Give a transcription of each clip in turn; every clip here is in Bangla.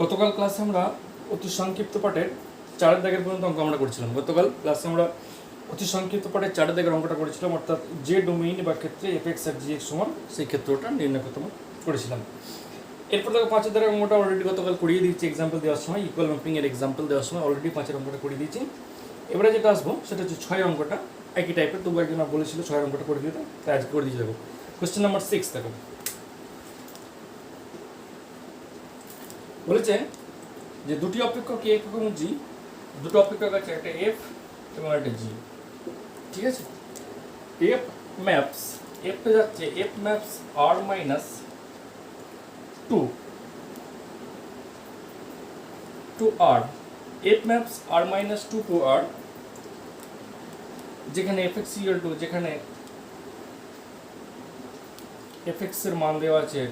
গতকাল ক্লাসে আমরা অতি সংক্ষিপ্ত পাঠের 4 দাগের পর্যন্ত অঙ্ক আমরা করেছিলাম। গতকাল ক্লাসে আমরা অতি সংক্ষিপ্ত পাঠের 4 দাগের অঙ্কটা করেছিলাম, অর্থাৎ যে ডোমেইন বা ক্ষেত্রে এফএক্স আর জিএক্স সমান সেই ক্ষেত্রটা নির্ণয় করতে করেছিলাম। এরপর দেখো 5 দাগের অঙ্কটা অলরেডি গতকাল করিয়ে দিয়েছি এক্সাম্পল দেওয়ার সময়, ইকুয়াল ম্যাপিং এর এক্সাম্পল দেওয়ার সময় অলরেডি 5 অঙ্কটা করিয়ে দিয়েছি। এবারে যেটা আসবো সেটা হচ্ছে 6 অঙ্কটা, একই টাইপের, তবু একজন বলেছিল 6 অঙ্কটা করে দিতে, তাই আজকে করে দিয়েছি। দেখো কোয়েশ্চেন নাম্বার 6 দেখো বলেছে যে দুটি অপেক্ষক এফ এবং জি, দুটো অপেক্ষক আছে, একটা এফ এবং একটা জি, ঠিক আছে। এফ ম্যাপস, এফটা যাচ্ছে F maps R minus two to R, F maps R minus two to R, যেখানে এফ এক্স ইকুয়াল টু, যেখানে এফ এক্স এর মান দেওয়া আছে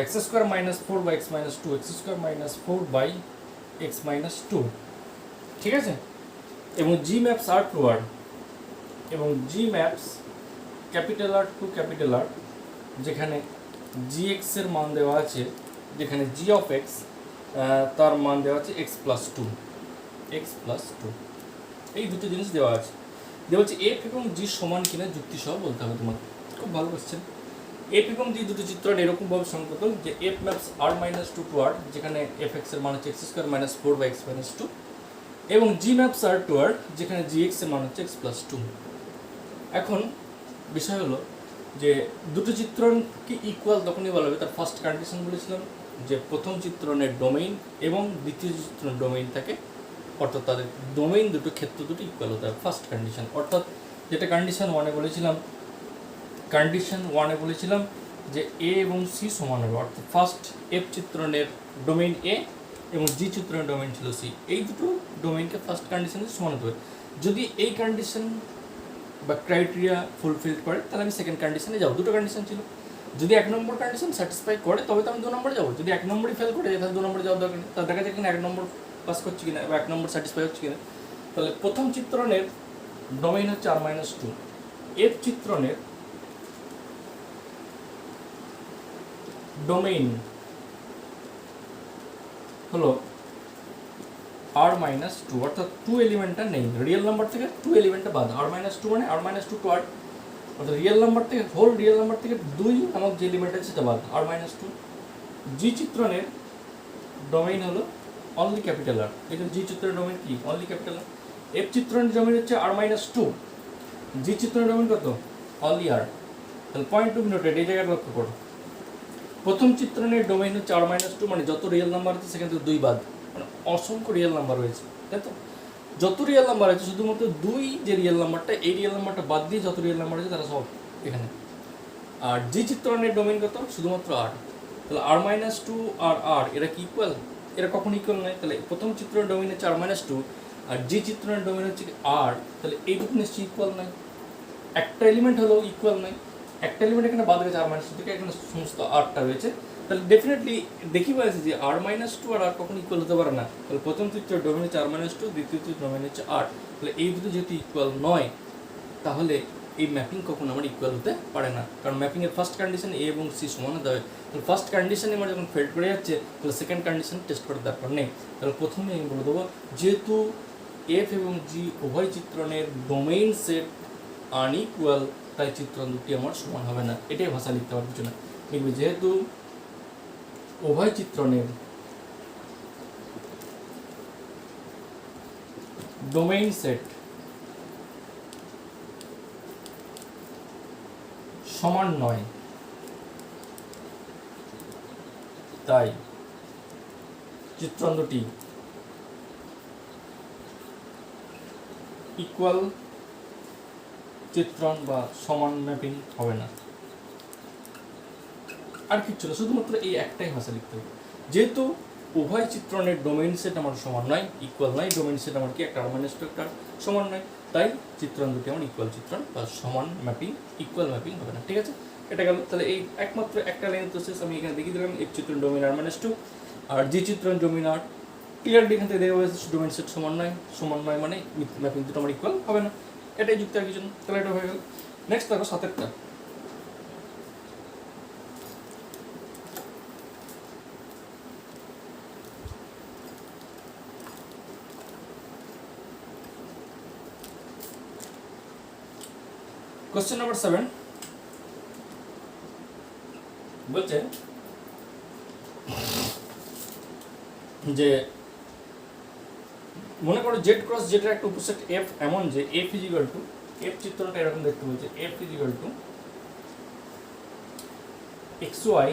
X square minus 4 by X minus 2, X square minus 4 by X minus 2, ঠিক আছে। এবং G maps R to R, এবং G maps capital R to capital R, যেখানে জি এক্স এর মান দেওয়া আছে, যেখানে জি অফ এক্স তার মান দেওয়া আছে X plus two, X plus two. এই দুটো জিনিস দেওয়া আছে। দেওয়া হচ্ছে এফ এবং জি সমান কিনা যুক্তি সহ বলতে হবে তোমাকে। খুব ভালো কোশ্চেন। এফ এবং জি দুটো চিত্রণ এরকমভাবে সংকট যে F maps R minus two to R, যেখানে এফ এক্স এর মান হচ্ছে X square minus 4 by X minus 2, এবং G maps R to R, যেখানে জি এক্স এর মান হচ্ছে এক্স প্লাস 2। এখন বিষয় হলো যে দুটো চিত্রণ কি ইকুয়াল তখনই বলা হবে, তার ফার্স্ট কন্ডিশন বলেছিলাম যে প্রথম চিত্রণের ডোমেইন এবং দ্বিতীয় চিত্রণের ডোমেইন থাকে, অর্থাৎ তাদের ডোমেইন দুটো, ক্ষেত্র দুটো ইকুয়াল হতে হবে, ফার্স্ট কন্ডিশন। অর্থাৎ যেটা কন্ডিশন ওয়ানে বলেছিলাম, কন্ডিশন ওয়ানে বলেছিলাম যে এ এবং সি সমান হবে, অর্থাৎ ফার্স্ট এফ চিত্রণের ডোমেইন এ এবং জি চিত্রণের ডোমেইন ছিল সি, এই দুটো ডোমেইনকে ফার্স্ট কন্ডিশনে সমান হতে হবে। যদি এই কন্ডিশন বা ক্রাইটেরিয়া ফুলফিল করে তাহলে আমি সেকেন্ড কন্ডিশনে যাবো। দুটো কন্ডিশন ছিল, যদি 1 নম্বর কন্ডিশন স্যাটিসফাই করে তবে তো আমি 2 নম্বরে যাবো, যদি 1 নম্বরই ফেল করে যায় তাহলে 2 নম্বরে যাওয়ার দরকার নেই। তার দেখা যায় কিনা 1 নম্বর পাস করছি কিনা বা 1 নম্বর স্যাটিসফাই হচ্ছে কিনা। তাহলে প্রথম চিত্রণের ডোমেইন হচ্ছে আর মাইনাস টু, এফ চিত্রণের ডোমেইন হলো আর মাইনাস টু, অর্থাৎ 2 এলিমেন্টটা নেই, রিয়েল নাম্বার থেকে 2 এলিমেন্টটা বাদ। আর মাইনাস টু মানে R minus two to R, অর্থাৎ রিয়েল নাম্বার থেকে, হোল রিয়েল নাম্বার থেকে 2 নামক যে এলিমেন্ট আছে সেটা বাদ, আর মাইনাস টু। জি চিত্রণের ডোমেইন হলো অনলি ক্যাপিটাল আর, এটা জি চিত্রণের ডোমেইন কি অনলি ক্যাপিটাল আর। এফ চিত্রণের ডোমেইন হচ্ছে আর মাইনাস টু, জি চিত্রণের ডোমেইন কত অনলি আর। তাহলে পয়েন্ট টু বি নোটেড, এই জায়গাটা লক্ষ্য করো। প্রথম চিত্রণের ডোমেইন হচ্ছে আর মাইনাস টু, মানে যত রিয়েল নাম্বার আছে সেখান থেকে 2 বাদ, মানে অসংখ্য রিয়েল নাম্বার রয়েছে, তাই তো। যত রিয়েল নাম্বার আছে শুধুমাত্র 2 যে রিয়েল নাম্বারটা, এই রিয়েল নাম্বারটা বাদ দিয়ে যত রিয়েল নাম্বার আছে তারা সব এখানে। আর জি চিত্রণের ডোমেইন কত শুধুমাত্র আর। তাহলে আর মাইনাস টু আর আর এরা কি ইকুয়াল? এরা কখন ইকুয়াল নয়। তাহলে প্রথম চিত্রণের ডোমেইন হচ্ছে আর মাইনাস টু আর জি চিত্রণের ডোমেইন হচ্ছে আর, তাহলে এই দুটো নিশ্চয়ই ইকুয়াল নয়। একটা এলিমেন্ট হলেও ইকুয়াল নয়, একটা এলিমেন্ট এখানে বাদ গেছে আর মাইনাস টু থেকে, এখানে সমস্ত আরটা রয়েছে, তাহলে ডেফিনেটলি দেখি পাচ্ছি যে আর মাইনাস টু আর আর কখন ইকুয়াল হতে পারে না। তাহলে প্রথম চিত্রের ডোমেইন হচ্ছে আর মাইনাস টু, দ্বিতীয় চিত্রের ডোমেইন হচ্ছে আর, তাহলে এই দুটো যেহেতু ইকুয়াল নয় তাহলে এই ম্যাপিং কখন আমার ইকুয়াল হতে পারে না, কারণ ম্যাপিংয়ের ফার্স্ট কন্ডিশন এ এবং সি সমান হতে হবে। তাহলে ফার্স্ট কন্ডিশনে আমার যখন ফেল করে যাচ্ছে তাহলে সেকেন্ড কন্ডিশন টেস্ট করার দরকার নেই। তাহলে প্রথমে আমি বলে দেবো যেহেতু এফ এবং জি উভয় চিত্রণের ডোমেইন সেট আনইকুয়াল, তাই চিত্রণ দুটি আমার সমান হবে না। এটাই ভাষা লিখতে পারবে কিছু না, লিখবে যেহেতু উভয় চিত্রণের ডোমেইন সেট সমান নয়, তাই চিত্রণ দুটি ইকুয়াল চিত্রণ বা সমান ম্যাপিং হবে না। আর কিচ্ছু না, শুধুমাত্র এই একটাই ভাষা লিখতে হবে। যেহেতু উভয় চিত্রণের ডোমেইন সেট আমার সমান নয়, ইকুয়াল নয়, ডোমেইন সেট আমার কি একটা আর মাইনাস টু একটা সমান নয়, তাই চিত্রণ দুটি আমার ইকুয়াল চিত্রণ বা সমান ম্যাপিং, ইকুয়াল ম্যাপিং হবে না। ঠিক আছে, এটা গেল। তাহলে এই একমাত্র একটা লাইন প্রসেস আমি এখানে দেখিয়ে দিলাম, এফ চিত্রণ ডোমেইন আর মাইনাস টু আর জি চিত্রণ ডোমেইন আর। ক্লিয়ারলি এখান থেকে দেখা যাচ্ছে ডোমেইন সেট সমান নয় মানে ম্যাপিং দুটো আমার ইকুয়াল হবে না, এটাই যুক্তি আর কিছু না। তাহলে এটা হয়ে গেল। নেক্সট দেখো 7টা, কোশ্চেন নাম্বার 7 বলছে যে মনে করো জেড ক্রস জেড এর একটা উপসেট এফ এমন যে এফ ইজিক্যাল টু এফ চিত্রটা এরকম দেখতে বলছে f equal to x y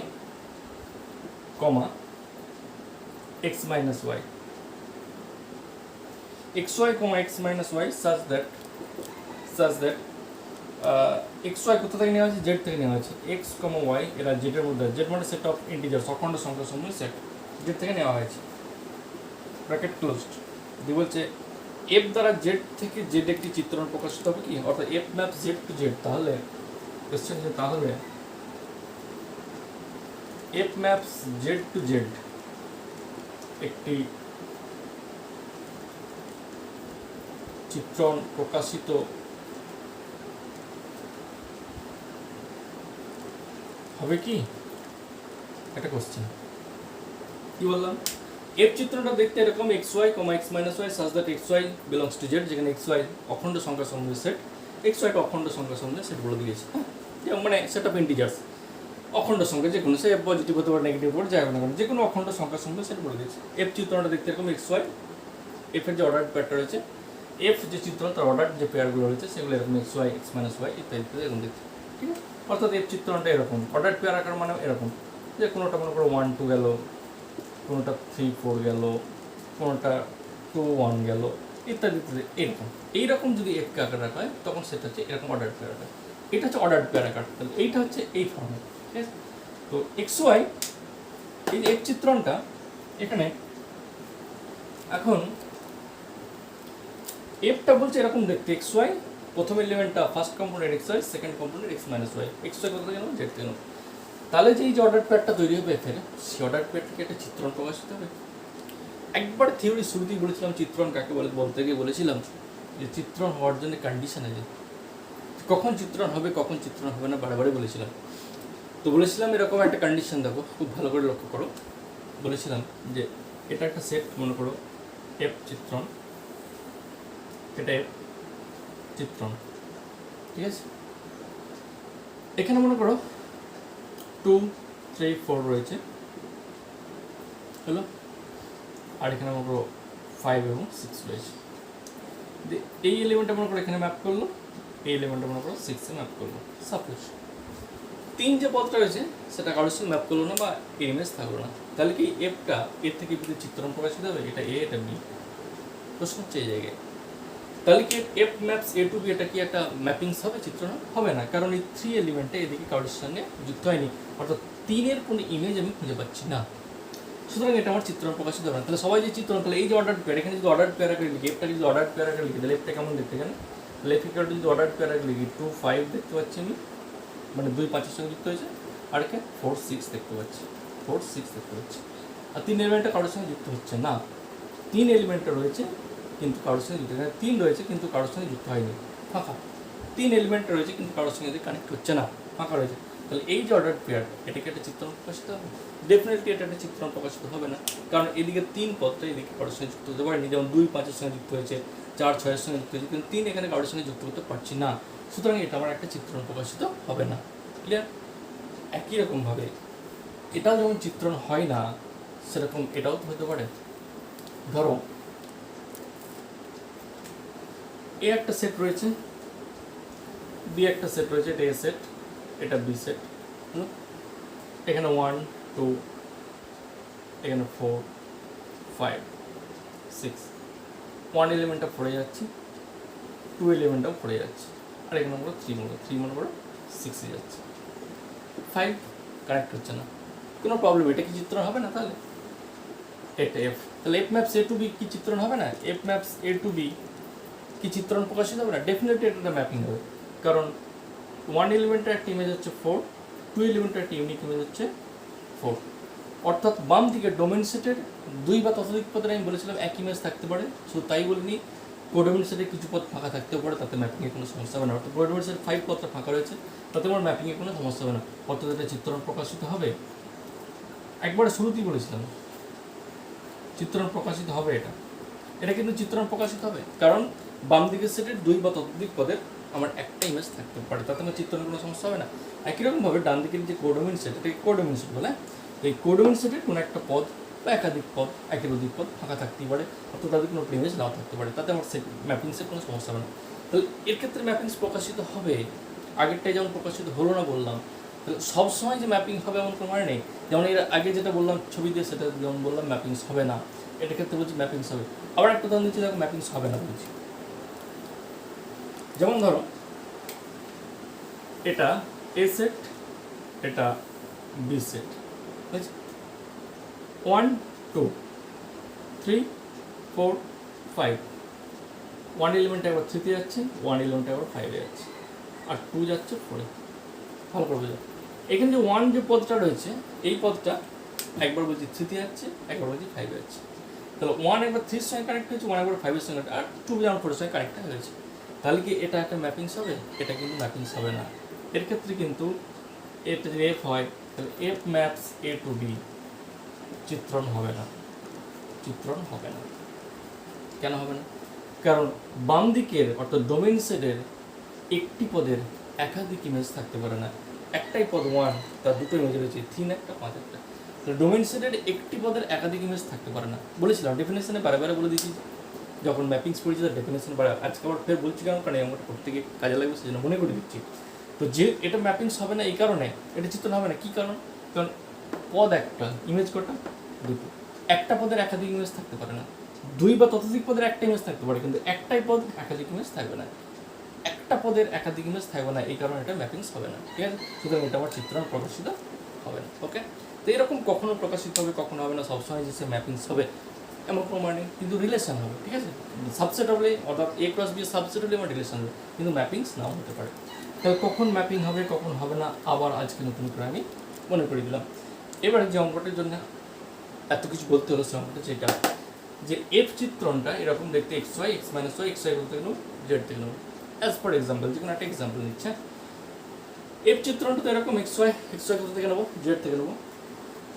comma x minus y x y comma x minus y such that x y কোথা থেকে নেওয়া হয়েছে জেড থেকে নেওয়া হয়েছে এক্স কমা ওয়াই এরা জেডের মধ্যে জেড মানে সেট অফ ইন্টিজার্স অখণ্ড সংখ্যা সমূহ সেট জেড থেকে নেওয়া হয়েছে ব্র্যাকেট ক্লোজড দিয়ে বলছে এফ দ্বারা জেড থেকে জেড একটি চিত্রণ প্রকাশিত হবে কি অর্থাৎ f map z to z তাহলে কোশ্চেন যে তাহলে f maps z to z একটি চিত্রণ প্রকাশিত হবে কি একটা কোশ্চেন কি বললাম এফ চিত্রটা দেখতে এরকম x y comma x minus y such that x y belongs to z যেখানে এক্স ওয়াই অখণ্ড সংখ্যা সমূহের সেট এক্স ওয়াইটা অখণ্ড সংখ্যা সমূহের সেট বলে দিয়েছে যেমন মানে সেট অফ ইন্টিজার্স অখণ্ড সংখ্যা যে কোনো সে পজিটিভ হতে পারে নেগেটিভ হতে যাবে না কারণ যে কোনো অখণ্ড সংখ্যা সমূহের সেট বলে দিয়েছে এফ চিত্রটা দেখতে এরকম এক্স ওয়াই এফ এর যে অর্ডার পেয়ারটা রয়েছে এফ যে চিত্র তার অর্ডার যে পেয়ারগুলো রয়েছে সেগুলো এরকম x y x minus y ইত্যাদি এরকম দেখতে ঠিক আছে অর্থাৎ এফ চিত্রটা এরকম অর্ডার পেয়ার আকার মানে এরকম যে কোনোটা মনে করো 1 2 গেল কোনোটা 3 4 গেল কোনোটা 2 1 গেল ইত্যাদি ইত্যাদি এরকম এইরকম যদি এফ কে আকার রাখা হয় তখন সেটা হচ্ছে এরকম অর্ডার পেয়ার আকার এটা হচ্ছে অর্ডার পেয়ার আকার তাহলে এইটা হচ্ছে এই ফর্মেট ঠিক আছে তো এক্স ওয়াই এই এফ চিত্রণটা এখানে এখন এফটা বলছে এরকম দেখতে এক্স ওয়াই প্রথম এলিমেন্টটা first component x y second component x minus y x y কত গেল জেড গেল তাহলে যে এই যে অর্ডার পেয়ারটা তৈরি হবে এফের সেই অর্ডার পেয়ার থেকে একটা চিত্রণ প্রকাশিত হবে একবার থিওরি শুরুতেই বলেছিলাম চিত্রণ কাকে বলে বলতে গিয়ে বলেছিলাম যে চিত্রণ হওয়ার জন্য কন্ডিশন আছে কখন চিত্রণ হবে কখন চিত্রণ হবে না বারে বলেছিলাম তো বলেছিলাম এরকম একটা কন্ডিশন দেখো খুব ভালো করে লক্ষ্য করো বলেছিলাম যে এটা একটা সেট মনে করো এফ চিত্রণ এটা এফ চিত্রণ ঠিক আছে এখানে মনে করো 2 3 4 রয়েছে হলো আর এখানে মনে করো 5 এবং 6 রয়েছে এই এলিমেন্টটা মনে করো এখানে ম্যাপ করলো এই এলিমেন্টটা মনে করো 6 এ ম্যাপ করলো সাপোজ 3 যে পদটা রয়েছে সেটা কারোর সঙ্গে ম্যাপ করলো না বা ইমেজ থাকলো না তাহলে কি এফটা এর থেকে বিতে চিত্রণ প্রকাশিত হবে এটা এ এটা বি প্রশ্ন হচ্ছে এই জায়গায় তাহলে কি এফ ম্যাপস এ টু বি এটা কি একটা ম্যাপিংস হবে চিত্রণ হবে না কারণ এই 3 এলিমেন্টে এদিকে কারোর সঙ্গে যুক্ত হয়নি অর্থাৎ 3 এর কোনো ইমেজ আমি খুঁজে পাচ্ছি না সুতরাং এটা আমার চিত্রণ প্রকাশিত হবে না তাহলে সবাই যে চিত্রণ তাহলে এই যে অর্ডার পেয়ার এখানে যদি অর্ডার পেয়ার আকারে লিখি এফটা যদি অর্ডার পেয়ার আকারে লিখি তাহলে এফটা কেমন দেখতে এখানে লেফট ইকুয়াল টু যদি অর্ডার পেয়ার আকারে লিখি 2 5 দেখতে পাচ্ছি আমি মানে 2 5 এর সঙ্গে যুক্ত হয়েছে আর এখানে 4 6 দেখতে পাচ্ছি 4 6 দেখতে পাচ্ছি আর 3 এলিমেন্টটা কারোর সঙ্গে যুক্ত হচ্ছে না 3 এলিমেন্টটা রয়েছে কিন্তু কারোর সঙ্গে যুক্ত এখানে 3 রয়েছে কিন্তু কারোর সঙ্গে যুক্ত হয়নি ফাঁকা 3 এলিমেন্ট রয়েছে কিন্তু কারোর সঙ্গে কানেক্ট হচ্ছে না ফাঁকা রয়েছে তাহলে এই যে অর্ডার পেয়ার এটাকে একটা চিত্রণ প্রকাশিত হবে ডেফিনেটলি এটা একটা চিত্রণ প্রকাশিত হবে না কারণ এদিকে 3 পদটা এদিকে কারোর সঙ্গে যুক্ত হতে পারেনি যেমন 2 5 এর সঙ্গে যুক্ত হয়েছে 4 6 এর সঙ্গে যুক্ত হয়েছে কিন্তু 3 এখানে কারোর সঙ্গে যুক্ত করতে পারছি না সুতরাং এটা আমার একটা চিত্রণ প্রকাশিত হবে না ক্লিয়ার একই রকমভাবে এটাও যেমন চিত্রণ হয় না সেরকম এটাও হতে পারে ধরো এ একটা সেট রয়েছে বি একটা সেট রয়েছে এটা এ সেট এটা বি সেট এখানে 1 2 এখানে 4 5 6 1 এলিমেন্টটা পড়ে যাচ্ছে 2 এলিমেন্টটাও পড়ে যাচ্ছে আর এখানে আমরা 3 মনে করো 6 এ যাচ্ছে 5 কানেক্ট হচ্ছে না কোনো প্রবলেম এটা কি চিত্রণ হবে না তাহলে এটা এফ তাহলে এফ ম্যাপস এ টু বি কি চিত্রণ হবে না এফ ম্যাপস এ টু বি কি চিত্রণ প্রকাশিত হবে না ডেফিনেটলি এটা ম্যাপিং হবে কারণ 1 এলিমেন্টের একটা ইমেজ হচ্ছে 4 2 এলিমেন্টের একটা ইউনিক ইমেজ হচ্ছে 4 অর্থাৎ বাম দিকে ডোমেন সেটের 2 বা ততোধিক পদের আমি বলেছিলাম এক ইমেজ থাকতে পারে শুধু তাই বলিনি কোডোমেন সেটের কিছু পদ ফাঁকা থাকতেও পারে তাতে ম্যাপিংয়ে কোনো সমস্যা হবে না অর্থাৎ কোডোমেন সেটের 5 পদটা ফাঁকা রয়েছে তাতে আমার ম্যাপিংয়ে কোনো সমস্যা হবে না অর্থাৎ এটা চিত্রণ প্রকাশিত হবে একবারে শুরুতেই বলেছিলাম চিত্রণ প্রকাশিত হবে এটা কিন্তু চিত্রণ প্রকাশিত হবে কারণ বাম দিকের সেটের 2 বা ততোধিক পদের আমার একটা ইমেজ থাকতে পারে, তাতে আমার চিত্রণের কোনো সমস্যা হবে না। একই রকমভাবে ডান দিকের যে কোডোমিন সেট, এটাকে কোডোমিন সেট বলে। এই কোডোমিন সেটের কোনো একটা পদ বা একাধিক পদ, একের অধিক পদ ফাঁকা থাকতেই পারে, অর্থাৎ তাদের কোনো ইমেজ নাও থাকতে পারে, তাতে আমার সেট ম্যাপিংসের কোনো সমস্যা হবে না। তো এর ক্ষেত্রে ম্যাপিংস প্রকাশিত হবে, আগেরটাই যেমন প্রকাশিত হলো না বললাম, তাহলে সবসময় যে ম্যাপিং হবে এমন কোনো মানে নেই। যেমন এর আগে যেটা বললাম ছবি দিয়ে, সেটা যেমন বললাম ম্যাপিংস হবে না, এটার ক্ষেত্রে বলছি ম্যাপিংস হবে। আবার একটা উদাহরণ দিচ্ছি, দেখো ম্যাপিংস হবে না বলছি। যেমন ধরো এটা এ সেট, এটা বি সেট, বুঝছি 1 2 3 4 5, 1 এলিমেন্ট একবার 3-তে যাচ্ছে, 1 এলিমেন্ট একবার 5-এ যাচ্ছে, আর 2 যাচ্ছে 4-এ। ভালো করে বোঝা, এখানে যে 1 যে পদটা রয়েছে, এই পদটা একবার বলছি 3-তে যাচ্ছে, একবার বলছি 5-এ যাচ্ছে। তাহলে 1 একবার 3-এর সঙ্গে কানেক্ট হয়েছে, 1 একবার 5-এর সঙ্গে, আর 2 যেমন 4-এর সঙ্গে কানেক্ট হয়েছে। তাহলে কি এটা একটা ম্যাপিংস হবে? এটা কিন্তু ম্যাপিংস হবে না। এর ক্ষেত্রে কিন্তু এটা যদি এফ হয়, তাহলে এফ ম্যাপস এ টু বি, চিত্রণ হবে না, চিত্রণ হবে না। কেন হবে না? কারণ বাম দিকের অর্থাৎ ডোমেইন সেটের একটি পদের একাধিক ইমেজ থাকতে পারে না। একটাই পদ 1, তার দুটো ইমেজ রয়েছে, 3 একটা 5 একটা। তো ডোমেইন সেটের একটি পদের একাধিক ইমেজ থাকতে পারে না, বলেছিলাম ডেফিনেশনে বারে বারে বলে দিয়েছি যখন ম্যাপিংস পড়েছি, তার ডেফিনেশন বারে। আজকে আবার ফের বলছি কেন, কারণ আমরা করতে গিয়ে কাজে লাগবে, সেজন্য মনে করে দিচ্ছি। তো যে এটা ম্যাপিংস হবে না এই কারণে, এটা চিত্রণ হবে না। কী কারণ? কারণ পদ একটা, ইমেজ কটা? দুটো। একটা পদের একাধিক ইমেজ থাকতে পারে না। 2 বা ততোধিক পদের একটা ইমেজ থাকতে পারে, কিন্তু একটাই পদ একাধিক ইমেজ থাকবে না। একটা পদের একাধিক ইমেজ থাকবে না, এই কারণে এটা ম্যাপিংস হবে না। ঠিক আছে? সুতরাং এটা আমার চিত্রণ প্রকাশিত হবে না। ওকে, তো এরকম কখনো প্রকাশিত হবে, কখনো হবে না, সবসময় যে সে ম্যাপিংস হবে এমন কোনো মানে, কিন্তু রিলেশন হবে। ঠিক আছে? সাবসেট হলে, অর্থাৎ এ ক্রস বি সাবসেট হলে আমার রিলেশন হবে, কিন্তু ম্যাপিংস নাও হতে পারে। তাহলে কখন ম্যাপিং হবে, কখন হবে না, আবার আজকে নতুন করে আমি মনে করে দিলাম। এবারে যে অঙ্কটার জন্য এত কিছু বলতে হলো, সে অঙ্কটা যেটা, যে এফ চিত্রণটা এরকম দেখতে, x y, x minus y, x y বলতে গেলেও জেড থেকে নেব। অ্যাজ ফর এক্সাম্পল, যে কোনো একটা এক্সাম্পল নিচ্ছে, এফ চিত্রণটা তো এরকম এক্স ওয়াই কোথা থেকে নেবো? জেড থেকে নেবো।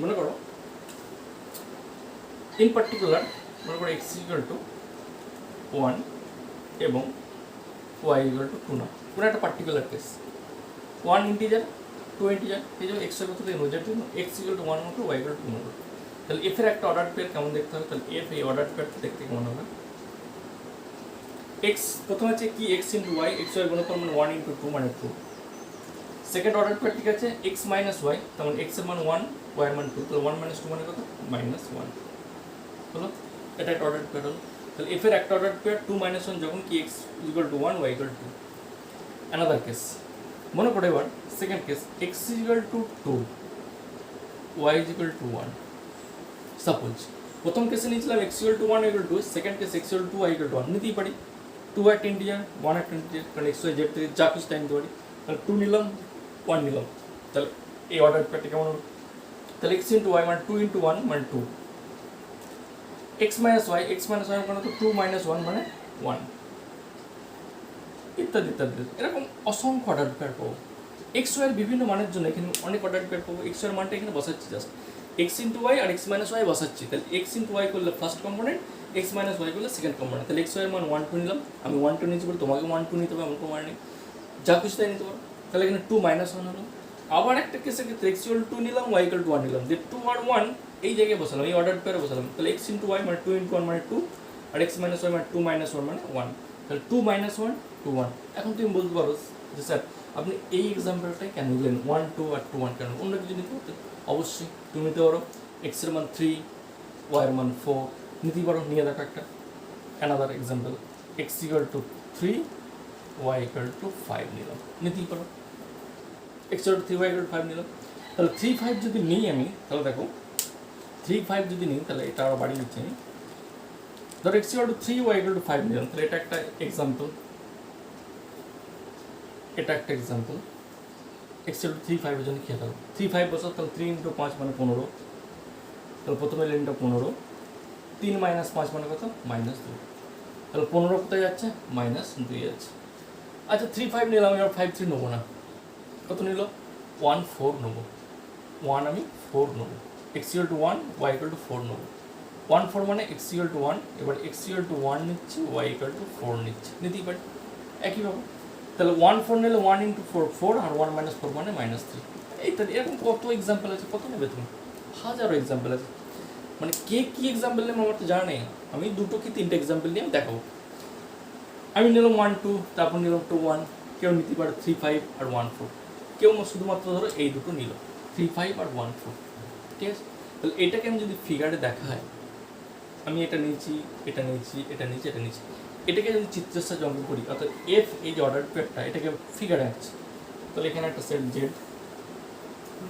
মনে করো ইন পার্টিকুলার, মনে করো এক্স ইকুয়াল টু 1 এবং ওয়াই ইকুয়াল টু 2 না, কোনো একটা পার্টিকুলার কেস, 1 ইন্টিজার 2 ইন্টিজার, এই জন্য এক্স কোথা থেকে নেবো? জেড থেকে নেবো। এক্স ইকুয়াল টু 1 মনে করো, ওয়াই ইকুয়াল টু 2 মনে করো। তাহলে এফ এর একটা অর্ডার পেয়ার কেমন দেখতে হবে? তাহলে এফ এই অর্ডার পেয়ারটা দেখতে কেমন হবে? এক্স প্রথম আছে কি, x into y, x y গুণফল মানে 1 ইন্টু 2 মানে 2। সেকেন্ড অর্ডার পেয়ার ঠিক আছে, এক্স মাইনাস ওয়াই, তেমন এক্স এর মান 1, ওয়াই এর মান 2, তাহলে 1 মাইনাস 2 মানে কত? মাইনাস 1 হলো। এটা একটা অর্ডার পেয়ার হলো। তাহলে এফ এর একটা অর্ডার পেয়ার 2 মাইনাস 1 যখন কি x equal to 1, y equal to 2। Another case, মনে করো এবার second case, x equal to 2, y equal to 1। Suppose প্রথম কেসে নিয়েছিলাম x equal to 1, equal to, second case x equal to 2, y equal to 1 নিতেই পারি। 2 একটা ইন্টিজার, 1 একটা ইন্টিজার, কারণ এক্স ওয়াই জেড থেকে যা কিছু টাইম দিতে পারি। তাহলে 2 নিলাম, 1 নিলাম, তাহলে এই অর্ডার পেয়ারটা কেমন হবে? তাহলে এক্স ইন্টু ওয়াই মানে 2 ইন্টু 1 মানে 2, এক্স মাইনাস ওয়াই মানে তো 2 মাইনাস 1 মানে 1, ইত্যাদি ইত্যাদি। এরকম অসংখ্য অর্ডার পেয়ার পাবো। এক্স ওয়াইয়ের বিভিন্ন মানের জন্য এখানে অনেক অর্ডার পেয়ার পাবো। এক্স ওয়াইয়ের মানটা এখানে বসাচ্ছি, জাস্ট এক্স ইন্টু ওয়াই আর এক্স মাইনাস ওয়াই বসাচ্ছি। তাহলে এক্স ইন্টু ওয়াই করলে first component, x minus y করলে সেকেন্ড কম্পোনেন্ট। তাহলে এক্স ওয়াইয়ের মান 1 2 নিলাম, আমি 1 2 নিয়েছি বলে তোমাকে 1 2 নিতে হবে এমন কোনো মানে নেই, যা কিছু তাই নিতে পারো। তাহলে এখানে 2 মাইনাস 1 হলো। আবার একটা কেসের ক্ষেত্রে এক্স ইকুয়াল 2 নিলাম, ওয়াই ইকুয়াল টু 1 নিলাম, যে 2 আর 1 এই জায়গায় বসালাম, এই অর্ডার পেয়ারে বসালাম। তাহলে এক্স ইন্টু ওয়াই মানে 2 ইন্টু 1 মানে 2, আর এক্স মাইনাস ওয়াই মানে 2 মাইনাস 1 মানে 1। তাহলে 2 মাইনাস 1 2 1। এখন তুমি বলতে পারো যে স্যার আপনি এই এক্সাম্পলটাই কেন নিলেন, 1 2 আর 2 1 কেন? অন্য কিছু নিতে পারতেন। অবশ্যই তুমি নিতে পারো এক্সের মান 3, ওয়াইয়ের মান 4 নিতেই পারো। নিয়ে দেখো একটা another example, x equal to 3, y equal to 5 নিলাম, নিতেই পারো। X equal to 3, y equal to 5 নিলাম। তাহলে 3 5 যদি নিই আমি, তাহলে দেখো 3 5 যদি নিই, তাহলে এটা আরও বাড়িয়ে দিচ্ছি আমি। ধরো x equal to 3, y equal to 5 নিলাম, তাহলে এটা একটা এক্সাম্পল, এটা একটা এক্সাম্পল। এক্স ইকুয়াল টু 3 5 এর জন্য খেয়ে থাকো, 3 5 বছর, তাহলে 3 ইন্টু 5 মানে 15। তাহলে প্রথমে লাইনটা 15, 3 মাইনাস 5 মানে কত? মাইনাস 2। তাহলে 15 কোথায় যাচ্ছে? মাইনাস 2 যাচ্ছে। আচ্ছা 3 5 নিলাম, এবার 5 3 নেবো না, কত নিল? 1 4 নেবো, 1 আমি 4 নেবো। X equal to 1, y equal to 4 নেবো। 1 4 মানে এক্স ইকুয়াল টু 1, এবার এক্স ইকুয়াল টু 1 নিচ্ছি, ওয়াই ইকুয়াল টু 4 নিচ্ছি, নিতেই পারি একইভাবে। তাহলে 1 4 নিলে 1 ইন্টু 4 4 আর 1 মাইনাস 4 মানে -3। এইটা এরকম কত এক্সাম্পল আছে, কত নেবে তুমি, হাজারো এক্সাম্পল আছে। মানে কে কী এক্সাম্পল নেবে আমার তো জানা নেই। আমি দুটো কি তিনটে এক্সাম্পল নিয়ে আমি দেখাবো। আমি নিলাম 1 2, তারপর নিলাম 2 1, কেউ নিতে পারে 3 5 আর 1 4, কেউ শুধুমাত্র ধরো এই দুটো নিল 3 5 আর 1 4। ঠিক আছে, তাহলে এটাকে আমি যদি ফিগারে দেখাই, আমি এটা নিয়েছি, এটা নিয়েছি, এটা নিয়েছি, এটা নিয়েছি, এটাকে যদি চিত্রের সাথে অঙ্কন করি, অর্থাৎ এফ এই যে অর্ডার পেয়ারটা এটাকে ফিগারে আনছি, তাহলে এখানে একটা set z,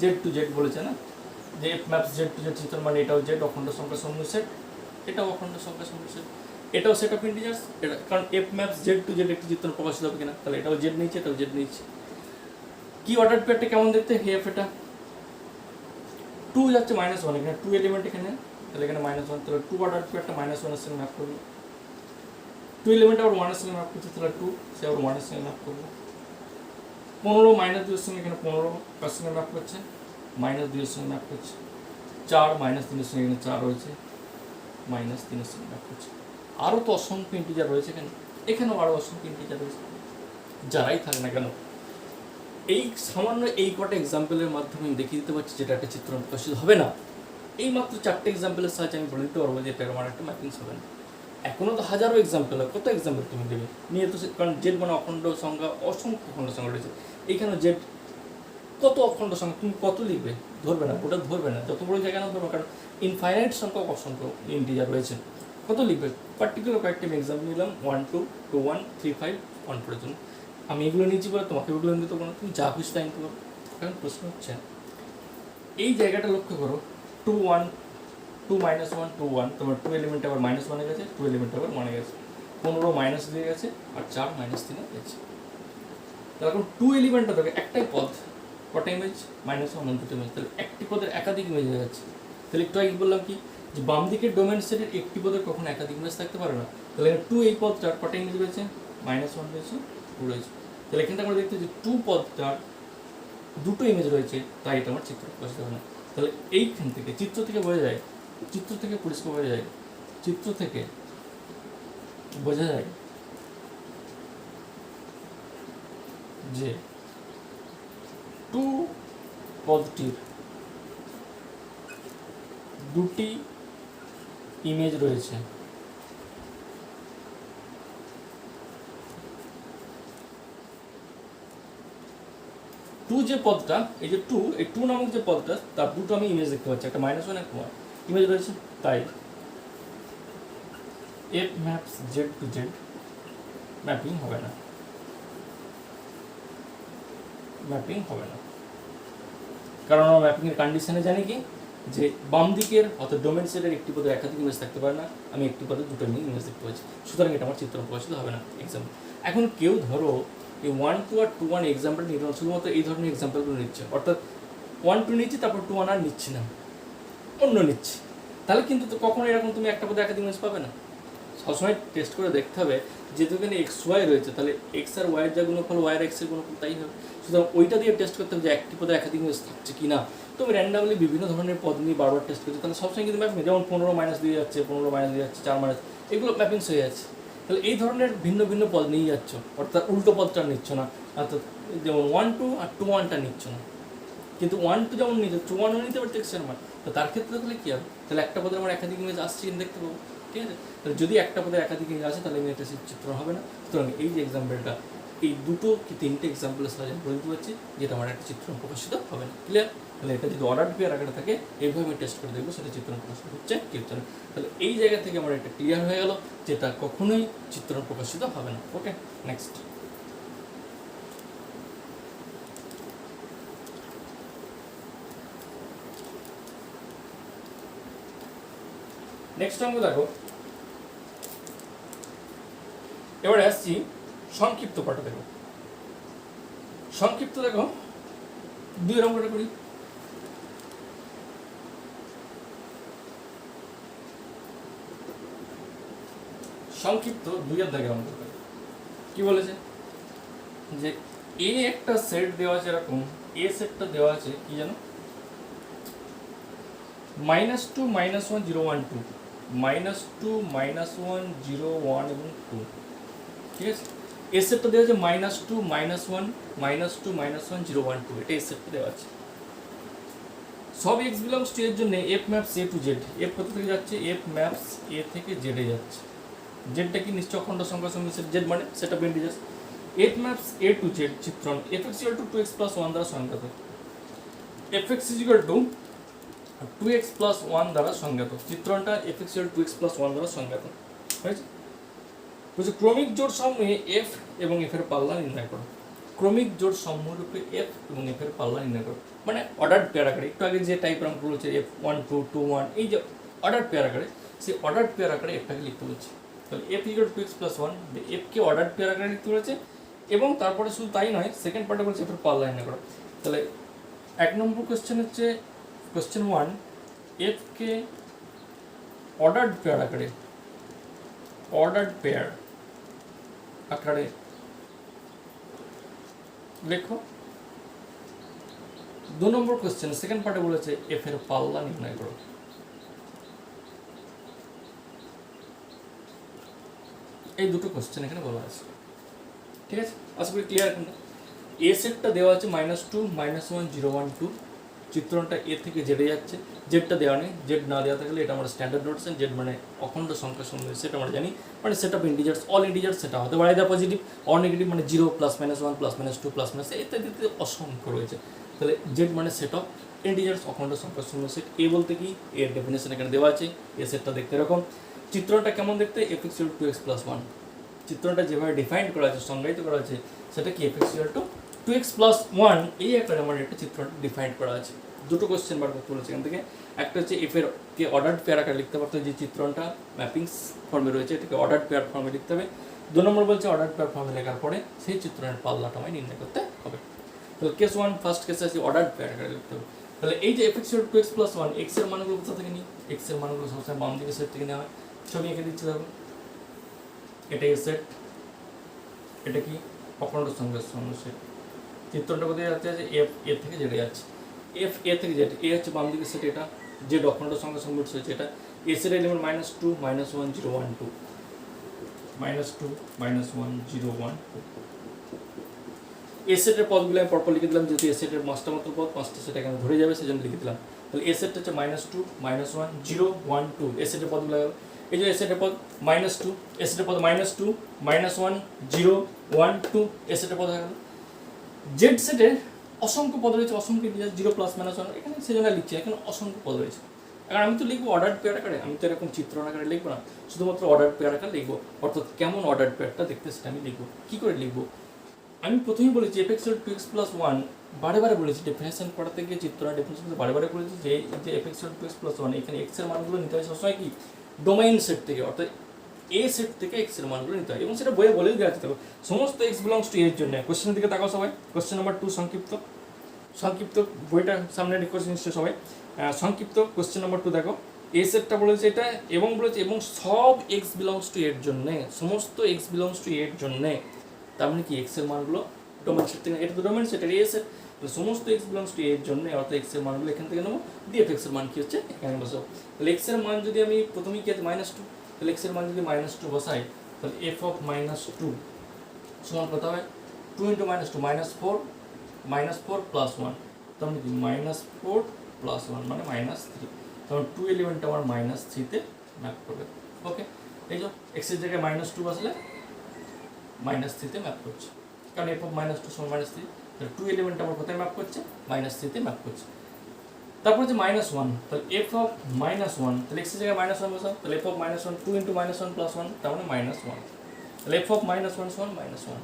z to z বলেছে না, যে F maps z to z চিত্র, মানে এটাও জেড অখণ্ড সংখ্যা সমূহ সেট, এটাও অখণ্ড সংখ্যা সমূহ সেট, এটাও সেট অফ ইন্টিজার্স, এটা কারণ f maps z to z একটি চিত্র প্রকাশিত হবে কিনা, তাহলে এটাও জেড নিয়েছে, এটাও জেড নিয়েছে। কি অর্ডার পেয়ারটা কেমন দেখতে, এফ এটা 2 যাচ্ছে -1, এখানে 2 এলিমেন্ট এখানে, তাহলে এখানে -1, তাহলে 2 অর্ডার পেয়ারটা -1 এর সঙ্গে ম্যাপ করবে, 2 এলিমেন্ট আবার 1 এর সঙ্গে ম্যাপ করছে, তাহলে 2 সে আবার 1 এর সঙ্গে ম্যাপ করবে। 15 -2 এর সঙ্গে এখানে 15 কার সঙ্গে ম্যাপ করছে, -2 এর সঙ্গে ম্যাপ করছে। 4 -3 এর সঙ্গে এখানে 4 রয়েছে, -3 এর সঙ্গে ম্যাপ করছে। আরও তো অসংখ্য ইন্টিজার রয়েছে এখানে, এখানেও আরও অসংখ্য ইন্টিজার রয়েছে, যারাই থাক না কেন। এই সামান্য এই কটা এক্সাম্পলের মাধ্যমে আমি দেখিয়ে দিতে পারছি যেটা একটা চিত্র প্রকাশিত হবে না। এই মাত্র 4টে এক্সাম্পলের সাহায্যে আমি বলে দিতে পারবো যে এটা আমার একটা ম্যাপিংস হবে না। এখনও তো হাজারো এক্সাম্পল হয়, কত এক্সাম্পল তুমি দেবে নিয়ে তো, কারণ জেড মানে অখণ্ড সংখ্যা, অসংখ্য অখণ্ড সংখ্যা রয়েছে এইখানে, জেড কত অখণ্ড সংখ্যা, তুমি কত লিখবে, ধরবে না, ওটা ধরবে না, যত বড় জায়গা না ধরবে, কারণ ইনফাইনাইট সংখ্যক অসংখ্য ইন্টিজার রয়েছে, কত লিখবে। পার্টিকুলার কয়েকটি আমি এক্সাম্পল নিলাম 1 2 2 1 3 5 1 4 এর জন্য। আমি এগুলো নিয়েছি বলে তোমাকে ওগুলো নিতে পারো, তুমি যা খুশি তাই নিতে পারো। কারণ প্রশ্ন হচ্ছে এই জায়গাটা লক্ষ্য করো, 2 1 2 -1 2 1, তোমার 2 এলিমেন্ট আবার -1 এ গেছে, 2 এলিমেন্ট আবার 1 এ গেছে, 15 মাইনাস দিয়ে গেছে, আর 4 -3 এ গেছে। তাহলে এখন 2 এলিমেন্টটা দেখো একটাই পদ, কটা ইমেজ, -1 দুটো ইমেজ, তাহলে একটি পদের একাধিক ইমেজ হয়ে যাচ্ছে। তাহলে একটু আগে বললাম কি, যে বাম দিকের ডোমেন সেটের একটি পদের কখনো একাধিক ইমেজ থাকতে পারে না। তাহলে 2 এই পদটার কটা ইমেজ রয়েছে, -1 রয়েছে, 2 রয়েছে। তাহলে এখান থেকে আমরা দেখতে যে 2 পদটার দুটো ইমেজ রয়েছে, তাই এটা আমার চিত্র প্রকাশিত হবে না। তাহলে এইখান থেকে চিত্র থেকে বোঝা যায়, চিত্র থেকে পরিষ্কার বোঝা যায়, চিত্র থেকে বোঝা যায় যে 2 পদটির দুটি ইমেজ রয়েছে। টু যে পদটা, এই যে 2, এই 2 নামক যে পদটা, তার দুটো আমি ইমেজ দেখতে পাচ্ছি, একটা -1 একটা 1 ইমেজ রয়েছে, তাই f maps z to z mapping হবে না, ম্যাপিং হবে না। কারণ আমরা ম্যাপিংয়ের কন্ডিশনে জানি কি, যে বাম দিকের অর্থাৎ ডোমেন সেটের একটি পদের একাধিক ইমেজ থাকতে পারে না, আমি একটি পদের দুটো ইমেজ দেখতে পাচ্ছি, সুতরাং এটা আমার চিত্র প্রকাশিত হবে না। এক্সাম্পল, এখন কেউ ধরো এই 1 2 আর 2 1 এক্সাম্পল নিয়ে শুধুমাত্র এই ধরনের এক্সাম্পলগুলো নিচ্ছে, অর্থাৎ 1 2 নিচ্ছি, তারপর 2 1 আর নিচ্ছি না, অন্য নিচ্ছি, তাহলে কিন্তু তো কখনো এরকম তুমি একটা পদে একাধিক ইমেজ পাবে না। সবসময় টেস্ট করে দেখতে হবে, যেহেতু এখানে এক্স ওয়াই রয়েছে, তাহলে এক্স আর ওয়াইয়ের যা গুণফল ওয়াই আর এক্সের গুণফল তাই হবে। সুতরাং ওইটা দিয়ে টেস্ট করতে হবে যে একটি পদে একাধিক ইমেজ থাকছে কি না। তুমি র্যান্ডামলি বিভিন্ন ধরনের পদ নিয়ে বারবার টেস্ট করছো, তাহলে সবসময় কিন্তু ম্যাপিং, যেমন 15 মাইনাস দিয়ে যাচ্ছে, 15 মাইনাস দিয়ে যাচ্ছে, 4 মাইনাস, এগুলো ম্যাপিংস হয়ে যাচ্ছে। তাহলে এই ধরনের ভিন্ন ভিন্ন পদ নিয়ে যাচ্ছ, অর্থাৎ উল্টো পদটা নিচ্ছ না, অর্থাৎ যেমন 1 2 আর 2 1টা নিচ্ছ না, কিন্তু 1 2 যেমন নিচ্ছে 2 1ও নিতে পারছে এক্সের মান, তো তার ক্ষেত্রে তাহলে কী হবে, তাহলে একটা পদের আমার একাধিক ইমেজ আসছে কিন্তু দেখতে পাবো। ঠিক আছে, তাহলে যদি একটা পদের একাধিক ইমেজ আসে তাহলে আমি একটা চিত্র হবে না। সুতরাং এই যে এক্সাম্পলটা, এই দুটো কি তিনটে এক্সাম্পলের সাহায্যে বলে দিতে পারছি যেটা আমার একটা চিত্র প্রকাশিত হবে না। ক্লিয়ার? তাহলে এটা যদি অর্ডার পেয়ার আকারে থাকে, এইভাবে আমি টেস্ট করে দেখবো সেটা চিত্রণ প্রকাশিত হচ্ছে কি হচ্ছে না। তাহলে এই জায়গা থেকে আমার এটা ক্লিয়ার হয়ে গেল যেটা কখনোই চিত্রণ প্রকাশিত হবে না। ওকে, নেক্সট। নেক্সট অঙ্ক দেখো, এবারে আসছি সংক্ষিপ্ত পাঠে। দেখো সংক্ষিপ্ত, দেখো 2 অঙ্কটা করি। সংক্ষিপ্ত 2 দাগের অঙ্ক কি বলেছে, যে এ একটা সেট দেওয়া আছে, এরকম এ সেটটা দেওয়া আছে কি জানো, -2 -1 0 1 2, -2 -1 0 1 এবং 2। ঠিক আছে, এর সেটটা দেওয়া আছে -2 -1 -2 -1 0 1 2, এটা এর সেটটা দেওয়া আছে। সব x বিলংস টু এর জন্য f maps a to z, f কোথা থেকে যাচ্ছে, f ম্যাপস a থেকে z এ যাচ্ছে। জেডটা কি নিশ্চয় অখণ্ড সংখ্যা সমষ্টি, z মানে set of integers. f maps a to z চিত্রণ fx 2x + 1 দ্বারা সংজ্ঞাত, fx 2x + 1 দ্বারা সংজ্ঞাত, চিত্রণটা fx 2x + 1 দ্বারা সংজ্ঞাত হয়েছে। বলছে ক্রমিক জোড় সমূহে f এবং f এর পাল্লা নির্ণয় করো। ক্রমিক জোড় সমূহরূপে f এবং f এর পাল্লা নির্ণয় করো, মানে অর্ডার পেয়ার আকারে, একটু আগে যে টাইপ আমরা বলেছে f1 2 2 1, এই যে অর্ডার পেয়ার আকারে, সেই অর্ডার পেয়ার আকারে এফটাকে লিখতে বলছে। তাহলে f = 2x + 1, f কে অর্ডার পেয়ার আকারে লিখতে বলেছে, এবং তারপরে শুধু তাই নয়, সেকেন্ড পার্টে বলছে f এর পাল্লা নির্ণয় করো। তাহলে 1 নম্বর কোশ্চেন হচ্ছে কোশ্চেন 1, f কে অর্ডার পেয়ার আকারে, অর্ডার পেয়ার আকারে লেখো। 2 নম্বর কোশ্চেন সেকেন্ড পার্টে বলেছে f এর পাল্লা নির্ণয় করো। এই দুটো কোশ্চেন এখানে বলা আছে, ঠিক আছে, আশা করি ক্লিয়ার। এখন এ সেটটা দেওয়া আছে -2 -1 0 1 2, চিত্রণটা এ থেকে জেডে যাচ্ছে, জেডটা দেওয়া নেই, জেড না দেওয়া থাকলে এটা আমরা স্ট্যান্ডার্ড নোটেশন, জেড মানে অখণ্ড সংখ্যা সমূহ, সেটা আমরা জানি, মানে set of integers, all integers, সেটা হতে পারে আইদার পজিটিভ অর নেগেটিভ, মানে 0 +- 1 +- 2 +- ইত্যাদিতে অসংখ্য রয়েছে। তাহলে জেড মানে সেট অফ ইন্টিজার্স, অখণ্ড সংখ্যা সমূহ সেট। এ বলতে কি, এর ডেফিনেশন এখানে দেওয়া আছে। এ সেটটা দেখতে এরকম, চিত্রণটা কেমন দেখতে, fx 2x + 1, চিত্রণটা যেভাবে ডিফাইন্ড করা আছে, সংজ্ঞায়িত করা আছে, সেটা কি fx 2x + 1, এই আকারে আমার একটা চিত্রটা ডিফাইন্ড করা আছে। দুটো কোশ্চেন বার করতে বলেছে এখান থেকে, একটা হচ্ছে এফ এর কে অর্ডার পেয়ার আকারে লিখতে পারতো, যে চিত্রণটা ম্যাপিংস ফর্মে রয়েছে, এটাকে অর্ডার পেয়ার ফর্মে লিখতে হবে। 2 নম্বর বলছে অর্ডার পেয়ার ফর্মে লেখার পরে সেই চিত্রণের পাল্লাটা আমায় নির্ণয় করতে হবে। তাহলে কেস 1, ফার্স্ট কেসে আছে অর্ডার পেয়ার আকারে লিখতে হবে। তাহলে এই যে fx 2x + 1, x এর মানগুলো কোথা থেকে নিই, x এর মানগুলো সবসময় বাম দিকে সেট থেকে নেওয়া হয়। ছবি এঁকে দিচ্ছি, দেখো এটা এর সেট, এটা কি অখণ্ড সংখ্যার সেট। চিত্রটা কোথায় যাচ্ছে, f a থেকে জেডে যাচ্ছে, f a থেকে জেড, a হচ্ছে বাম দিকে সেট, এটা জেড অখণ্ড সংখ্যা সমূহ হচ্ছে এটা। s এর এলিমেন্ট -2 -1 0 1 2, -2 -1 0 1 2। এ সেটের পদগুলো আমি পরপর লিখে দিলাম, যেহেতু এ সেটের পাঁচটা মাত্র পদ, পাঁচটা সেট এখানে ধরে যাবে, সেজন্য লিখে দিলাম। তাহলে এ সেটটা হচ্ছে -2 -1 0 1 2, এ সেটের পদগুলো, এই যে এ সেটের পদ -2, এ সেটের পদ -2 -1 0 1 2, এ সেটের পদ হয়ে গেল। জেড সেটে অসংখ্য পদ রয়েছে, অসংখ্য ইন্টিজার, 0 + -1, এখানে সেজন্য লিখছি, এখানে অসংখ্য পদ রয়েছে। কারণ আমি তো লিখবো অর্ডার পেয়ার আকারে, আমি তো এরকম চিত্রণ আকারে লিখবো না, শুধুমাত্র অর্ডার পেয়ার আকারে লিখবো, অর্থাৎ কেমন অর্ডার পেয়ারটা দেখতে সেটা আমি লিখবো। কী করে লিখবো, আমি প্রথমেই বলেছি fx 2x + 1, বারে বারে বলেছি ডেফিনেশন পড়াতে গিয়ে, চিত্রণা ডেফিনেশন বারে বারে বলেছি যে fx 2x + 1, এখানে x এর মানগুলো নিতে হয় সবসময় কি ডোমেইন সেট থেকে, অর্থাৎ এ সেট থেকে x এর মানগুলো নিতে হয়, এবং সেটা বইয়ে বলেই দেওয়া আছে। দেখো সমস্ত x বিলংস টু এর জন্য, কোশ্চেনের দিকে তাকাও সবাই, কোশ্চেন নাম্বার 2 সংক্ষিপ্ত বইটা সামনে রেখেছি নিশ্চয় সবাই, সংক্ষিপ্ত কোশ্চেন নাম্বার 2 দেখো, এ সেটটা বলেছে এটা, এবং বলেছে এবং সব x বিলংস টু এর জন্য, সমস্ত x বিলংস টু এর জন্য, তার মানে কি x এর মানগুলো ডোমেইন সেট থেকে, এটা তো ডোমেইন সেট, এর এ সেট, সমস্ত x বিলংস টু এর জন্য, অর্থাৎ x এর মানগুলো এখান থেকে নেবো, দিয়ে x এর মান কি হচ্ছে এখানে বসাবো। তাহলে x এর মান যদি আমি প্রথমেই কি আছে -2, তাহলে x এর মান যদি -2 বসাই, তাহলে f অফ -2 সমান কত হয়, 2 × -2 -4 -4 + 1, তার মানে কি -4 + 1 মানে -3, তখন 2 এলিমেন্টটা আমার -3 তে ম্যাপ করবে। ওকে, এই যে x এর জায়গায় -2 বসলে -3 তে ম্যাপ করছে, কারণ f অফ -2 সমান -3, তাহলে 2 এলিমেন্ট আমার কোথায় ম্যাপ করছে, -3 তে ম্যাপ করছে। তারপর হচ্ছে -1, তাহলে f অফ -1, তাহলে x এর জায়গায় -1 বসাও, তাহলে f অফ -1 2 × -1 + 1, তার মানে -1, তাহলে f অফ -1 সমান -1।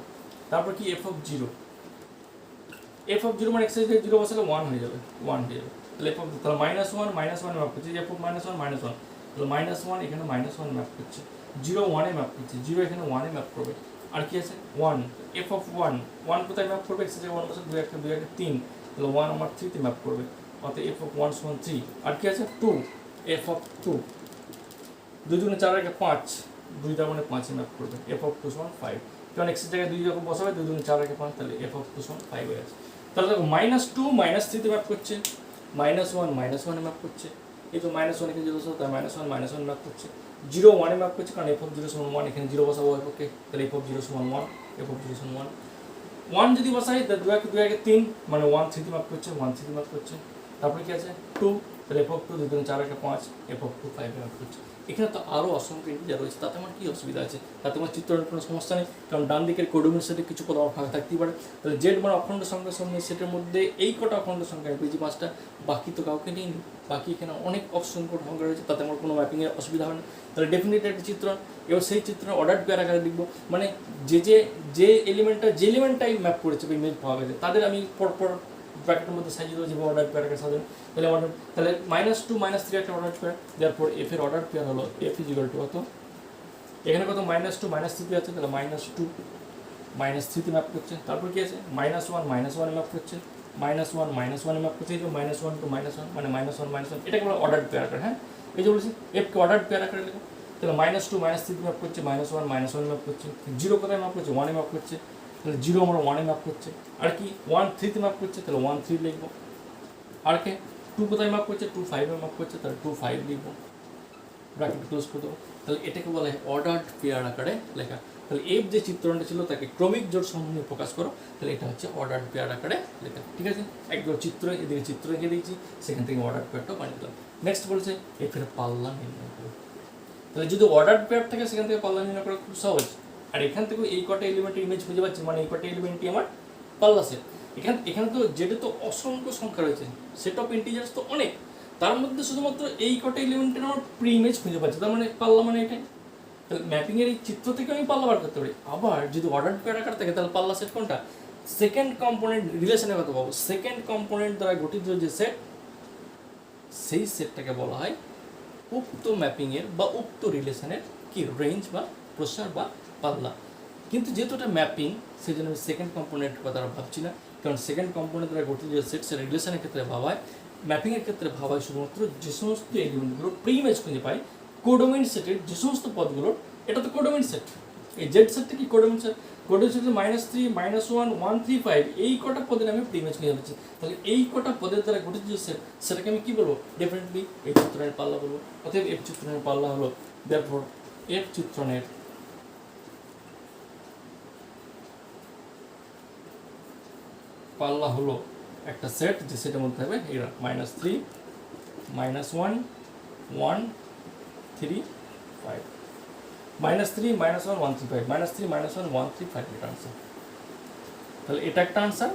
তারপর কি f অফ 0, f অফ 0 মানে x এর জায়গায় 0 বসালে 1 হয়ে যাবে, তাহলে f অফ, তাহলে -1 -1 ম্যাপ করছে, f অফ -1 -1, তাহলে -1 এখানে -1 ম্যাপ করছে, 0 1 এ ম্যাপ করছে, 0 এখানে 1 এ ম্যাপ করবে, আর কি আছে 1, f অফ 1 কোথায় ম্যাপ করবে, x এর জায়গায় 1 বসালে 2 1 2 1 3, তাহলে 1 আমার 3 তে ম্যাপ করবে, অর্থাৎ f অফ 1 সমান 3, আর কি আছে 2, f অফ 2 2 × 4 = 5, 2 তার মানে 5 এ ম্যাপ করবে, f অফ 2 সমান 5, কারণ x এর জায়গায় 2 যখন বসাবে 2 × 4 = 5, তাহলে f অফ 2 সমান 5 হয়ে আছে। তাহলে দেখো -2 -3 তে ম্যাপ করছে, -1 -1 এ ম্যাপ করছে, এই তো -1 এখানে 0 বসাবো, তাই -1 ম্যাপ করছে, 0 1 এ ম্যাপ করছে, কারণ f of 0 সমান 1, এখানে 0 বসাবো ওকে, তাহলে f of 0 সমান 1, f of 0 সমান 1 যদি বসাই তাহলে 2 একে 3 মানে 1 3 তে ম্যাপ করছে, 1 3 তে ম্যাপ করছে, তারপরে কি আছে 2, তাহলে f of 2 2 4 একে 5, f of 2 5 এ ম্যাপ করছে। এখানে তো আরও অসংখ্য ইন্টিজার রয়েছে, তাতে আমার কী অসুবিধা আছে? তাতে আমার চিত্রের কোনো সমস্যা নেই, কারণ ডান দিকের কোডোমিন সেটে কিছু পদ আমার ফাঁকা থাকতেই পারে। তাহলে জেড মানে অখণ্ড সংখ্যা সময় সেটের মধ্যে এই কটা অখণ্ড সংখ্যা পেয়েছি 5টা, বাকি তো কাউকে নিই, বাকি এখানে অনেক অসংখ্য সংখ্যা রয়েছে, তাতে আমার কোনো ম্যাপিংয়ের অসুবিধা হবে না। তাহলে ডেফিনেটলি একটা চিত্রণ, এবার সেই চিত্রণ অর্ডার পেয়ার আকারে লিখবো, মানে যে এলিমেন্টটাই ম্যাপ করেছে বা ইমেজ পাওয়া গেছে তাদের আমি পরপর ব্র্যাকেটের মধ্যে সাজিয়ে দেবো, যেভাবে অর্ডার পেয়ার আকারে সাজানো। তাহলে তাহলে -2 -3 একটা অর্ডার পেয়ার, দেওয়ার এফ এর অর্ডার পেয়ার হলো f = কত, এখানে কত -2 -3 আছে, তাহলে -2 -3 তে ম্যাপ করছে, তারপর কি আছে -1 -1 এ ম্যাপ করছে, -1 -1 এ ম্যাপ করছে, এই যে -1 to -1 মানে -1 -1, এটাকে বলে অর্ডার পেয়ার আকার। হ্যাঁ, এই যে বলেছি f কে অর্ডার পেয়ার আকারে লিখো, তাহলে -2 -3 তে ম্যাপ করছে, -1 -1 এ ম্যাপ করছে, 0 কোথায় ম্যাপ করছে 1 এ ম্যাপ করছে, তাহলে 0 আমরা 1 এ ম্যাপ করছে, আর কি 1 3 তে ম্যাপ করছে, তাহলে 1 3 লিখবো, আর কে 2 কোথায় ম্যাপ করছে 2 5 এ ম্যাপ করছে, তাহলে 2 5 লিখবো, ব্র্যাকেট ক্লোজ করে দেবো। তাহলে এটাকে বলা হয় অর্ডার্ড পেয়ার আকারে লেখা। তাহলে এফ যে চিত্রণটা ছিল তাকে ক্রমিক জোড় সমূহ নিয়ে প্রকাশ করো, তাহলে এটা হচ্ছে অর্ডার্ড পেয়ার আকারে লেখা। ঠিক আছে, একদম চিত্র এদিকে চিত্র এঁকে দিয়েছি, সেখান থেকে অর্ডার্ড পেয়ারটাও বানিয়ে দিলাম। নেক্সট বলছে এফ এর পাল্লা নির্ণয় করো। তাহলে যদি অর্ডার্ড পেয়ার থাকে সেখান থেকে পাল্লা নির্ণয় করা খুব সহজ, আর এখান থেকে এই কটা এলিমেন্টের ইমেজ খুঁজে পাচ্ছি, মানে এই কটা এলিমেন্টই আমার পাল্লা সেট। এখানে তো যেটা তো অসংখ্য সংখ্যা রয়েছে, সেট অফ ইন্টিজার্স তো অনেক, তার মধ্যে শুধুমাত্র এই কটা এলিমেন্টের আমার প্রি ইমেজ খুঁজে পাচ্ছি, তার মানে পাল্লা মানে এটাই। তাহলে ম্যাপিংয়ের এই চিত্র থেকে আমি পাল্লা বার করতে পারি। আবার যদি অর্ডার পেয়ার আকার থাকে তাহলে পাল্লা সেট কোনটা, সেকেন্ড কম্পোনেন্ট রিলেশনের কথা পাবো, সেকেন্ড কম্পোনেন্ট দ্বারা গঠিত যে সেট, সেই সেটটাকে বলা হয় উক্ত ম্যাপিংয়ের বা উক্ত রিলেশনের কি রেঞ্জ বা প্রসার বা পাল্লা। কিন্তু যেহেতু এটা ম্যাপিং, সেই জন্য আমি সেকেন্ড কম্পোনেন্ট কথা ভাবছি না, কারণ সেকেন্ড কম্পোনেন্ট দ্বারা গঠিত যে সেট সেটা রিলেশনের ক্ষেত্রে ভাবা হয়, ম্যাপিংয়ের ক্ষেত্রে ভাবা হয় শুধুমাত্র যে সমস্ত এলিমেন্টগুলো প্রি ইমেজ খুঁজে পাই কোডোমিন সেটের যে সমস্ত পদগুলোর, এটা তো কোডোমিন সেট, এই জেড সেটটা কি কোডোমিন সেট, কোডোমিন সেটের -3 -1 1 3 5 এই কটা পদের আমি প্রি ইমেজ খুঁজে পাচ্ছি। তাহলে এই কটা পদের দ্বারা গঠিত যে সেট, সেটাকে আমি কি বলবো, ডেফিনেটলি এই চিত্রণের পাল্লা বলবো। অতএব এফ চিত্রণের পাল্লা হলো, দেয়ারফর এফ চিত্রণের পাল্লা হলো একটা সেট, যে সেটের মধ্যে হবে এরা -3 -1 1 3 5, -3 -1 1 3 5, -3 -1 1 3 5 এটা আনসার। তাহলে এটা একটা answer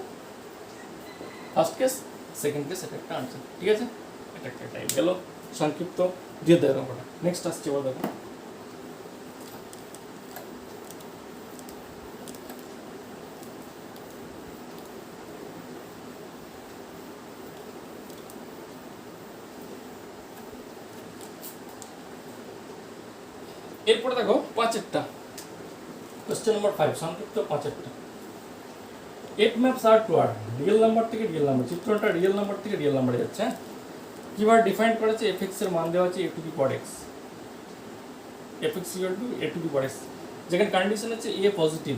first case, second case এটা একটা আনসার। ঠিক আছে, এটা একটা টাইপ গেল সংক্ষিপ্ত দিয়ে দেওয়া আমরা। নেক্সট আসছে এবার দেখো, এরপরে দেখো 5 কোশ্চেন নম্বর 5 সংক্ষিপ্ত 5 F maps R to R real number থেকে রিয়েল নাম্বার, চিত্রটা রিয়েল নাম্বার থেকে রিয়েল নাম্বারে যাচ্ছে। হ্যাঁ, কিভাবে ডিফাইন করেছে, এফ এক্স এর মান দেওয়া আছে a to the power x, F x equal to a to the power x, যেখানে কন্ডিশন আছে এ পজিটিভ,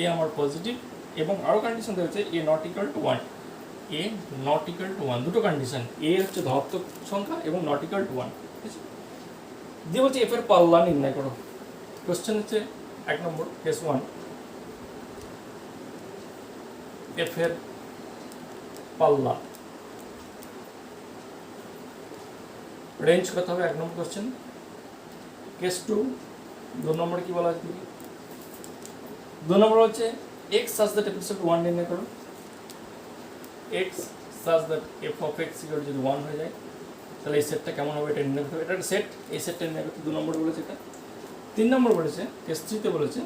এ আমার পজিটিভ, এবং আরও কন্ডিশন দেওয়া হচ্ছে a not equal to 1, a not equal to 1, দুটো কন্ডিশন, এ হচ্ছে ধনাত্মক সংখ্যা এবং নট ইকুয়াল টু 1। ঠিক আছে, দিয়ে বলছে এফ এর পাল্লা নির্ণয় করো। কোশ্চেন হচ্ছে 1 নম্বর কেস 1, এফ এর পাল্লা রেঞ্জ কত হবে, 1 নম্বর কোশ্চেন। কেস 2, 2 নম্বর কি বলা আছে, 2 নম্বর হচ্ছে x such that F equal to 1 নির্ণয় করো, x such that F of x equal যদি 1 হয়ে যায়, তাহলে এই সেটটা কেমন হবে এটা নির্ণয় করতে হবে। এটা একটা সেট, এই সেটটা নির্ণয় করতে 2 নম্বর বলেছে এটা। 3 নম্বর বলেছে কেস 3 বলেছে,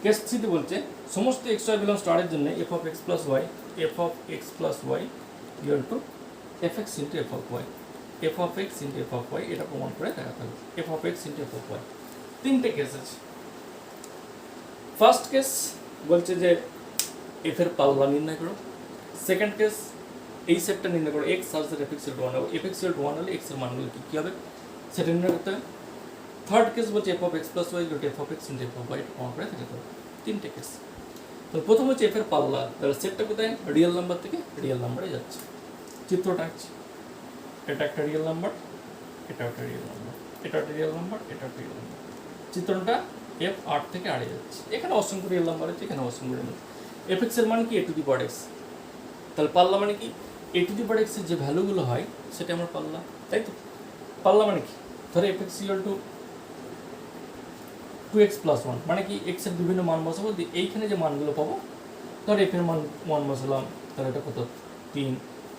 কেস 3 বলছে সমস্ত x y belongs to R এর জন্য f of x plus y, f of x plus y equal to f x into f of y, f of x into f of y, এটা প্রমাণ করে দেখাতে হবে। F of x into f of y, 3টে কেস আছে। ফার্স্ট কেস বলছে যে এফ এর পাল্লা নির্ণয় করো, সেকেন্ড কেস এই সেটটা নির্ণয় করো, x such that F x equal to 1 হবে, এফ এক্স ইকুয়াল টু 1 হলে এক্স এর মানগুলো কী হবে সেটা নির্ণয় করতে হবে। থার্ড কেস বলছে f of x plus y equal to f of x into f of y, এটা প্রমাণ করে দেখাতে হবে। 3টে কেস। তো প্রথম হচ্ছে এফ এর পাল্লা, তাহলে সেটটা কোথায়, রিয়েল নাম্বার থেকে রিয়েল নাম্বারে যাচ্ছে, চিত্রটা আঁকছি। এটা একটা রিয়েল নাম্বার, এটা একটা রিয়েল নাম্বার, এটা একটা রিয়েল নাম্বার, এটা একটা রিয়েল নাম্বার। চিত্রণটা এফ আর থেকে আড়ে যাচ্ছে, এখানে অসংখ্য রিয়েল নাম্বার আছে, এখানে অসংখ্য রিয়েল নাম্বার। এফ এক্সের মানে কি, এ টু দি পাওয়ার এক্স। তাহলে পাল্লা মানে কি, এ টু দি পাওয়ার এক্সের যে ভ্যালুগুলো হয় সেটা আমার পাল্লা, তাই তো। পাল্লা মানে কি, ধরো F x equal two 2x plus 1, মানে কি এক্সের বিভিন্ন মান বসাবো, দিয়ে এইখানে যে মানগুলো পাবো, ধর এফ এর মান 1 বসালাম, তাহলে এটা কত 3,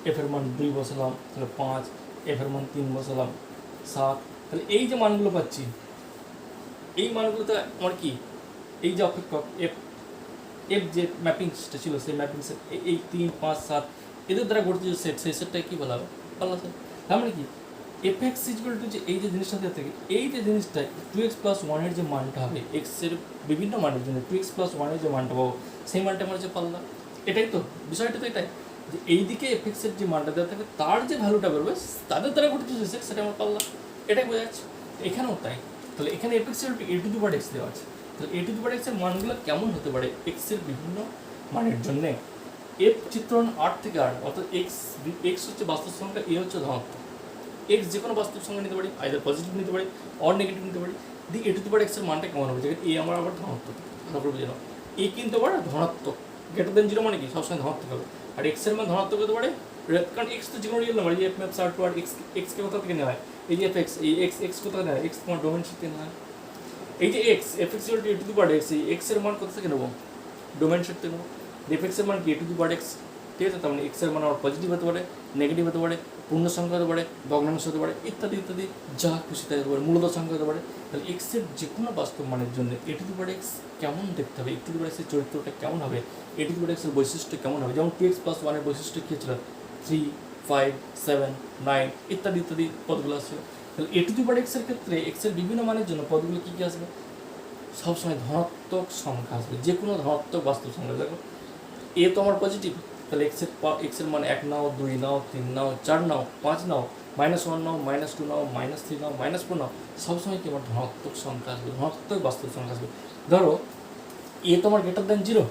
এফ এর মান 2 বসালাম, তাহলে 5, এফ এর মান 3 বসালাম 7। তাহলে এই যে মানগুলো পাচ্ছি, এই মানগুলোতে আমার কি, এই যে অপেক্ষক এফ এফ যে ম্যাপিংসটা ছিল সেই ম্যাপিং সেট, এই 3, 5, 7 এদের দ্বারা গঠিত যে সেট, সেই সেটটাকে কী বলা হবে, পাল্লা সেট। তার মানে কি এফ এক্স ইকুয়াল টু যে এই যে জিনিসটা দেওয়া থাকে, এই যে জিনিসটা 2x প্লাস 1-এর যে মানটা হবে এক্সের বিভিন্ন মানের জন্য 2x প্লাস 1-এর যে মানটা পাবো, সেই মানটা আমার হচ্ছে পাল্লা। এটাই তো বিষয়টা, তো এটাই যে এইদিকে এফ এক্সের যে মানটা দেওয়া থাকে তার যে ভ্যালুটা বেরোবে তাদের দ্বারা গঠিত যে সেট, সেটা আমার পাল্লা। এটাই বোঝা যাচ্ছে, এখানেও তাই। তাহলে এখানে F x A to the power x দেওয়া আছে, তাহলে এ টু দি পাওয়ার এক্সের মানগুলো কেমন হতে পারে এক্সের বিভিন্ন মানের জন্যে। এফ চিত্রণ 8 থেকে 8, অর্থাৎ এক্স হচ্ছে বাস্তব সংখ্যা, এ হচ্ছে ধনাত্মক। এক্স যে কোনো বাস্তব সংখ্যা নিতে পারি, আইদার পজিটিভ নিতে পারি অর নেগেটিভ নিতে পারি। দি এ টু দি পাওয়ার এক্সের মানটা কেমন হবে, যেখানে এ আমার আবার ধনাত্মক, তারপর বুঝে নাও এ কিন্তু আবার ধনাত্মক, গ্রেটার দেন 0 মানে কি সবসময় ধনাত্মক হবে। আর এক্সের মান ধনাত্মক হতে পারে, কারণ এক্স তো যে কোনো রিয়েল নাম্বার, এই এফ ম্যাপস আর টু আর এক্সকে কোথা থেকে নেওয়া হয়, এই যে এফ এক্স, এই এক্স কোথা থেকে নেওয়া হয়, এক্স তোমার ডোমেন শিট থেকে নেওয়া হয়। এই যে x F x A to the power x, এই এক্সের মান কোথা থেকে নেবো, ডোমেন শিট থেকে নেবো। এফ এক্সের মান কি, এ টু দি পাওয়ার এক্স, ঠিক আছে। তার মানে এক্সের মান আবার পজিটিভ হতে পারে, নেগেটিভ হতে পারে, পূর্ণ সংখ্যা হতে পারে, ভগ্নাংশ হতে পারে, ইত্যাদি ইত্যাদি, যা খুশি তাই হতে পারে, মূলত সংখ্যা হতে পারে। তাহলে এক্সের যে কোনো বাস্তব মানের জন্য এ টু দি পাওয়ার এক্স কেমন দেখতে হবে, এ টু দি পাওয়ার এক্সের চরিত্রটা কেমন হবে, এ টু দি পাওয়ার এক্সের বৈশিষ্ট্য কেমন হবে, যেমন 2x প্লাস 1-এর বৈশিষ্ট্য কী ছিল, 3, 5, 7, 9 ইত্যাদি ইত্যাদি পদগুলো আসছিল। তাহলে এ টু দি পাওয়ার এক্সের ক্ষেত্রে এক্সের বিভিন্ন মানের জন্য পদগুলো কী কী আসবে, সবসময় ধনাত্মক সংখ্যা আসবে, যে কোনো ধনাত্মক বাস্তব সংখ্যা। দেখো এ তো আমার পজিটিভ, তাহলে এক্সের মান 1 নাও, 2 নাও, 3 নাও, 4 নাও, 5 নাও, -1 নাও, -2 নাও, -3 নাও, -4 নাও, সবসময় কি আমার ধনাত্মক সংখ্যা আসবে, ধনাত্মক বাস্তব সংখ্যা আসবে। ধরো এ তো আমার গ্রেটার দেন 0,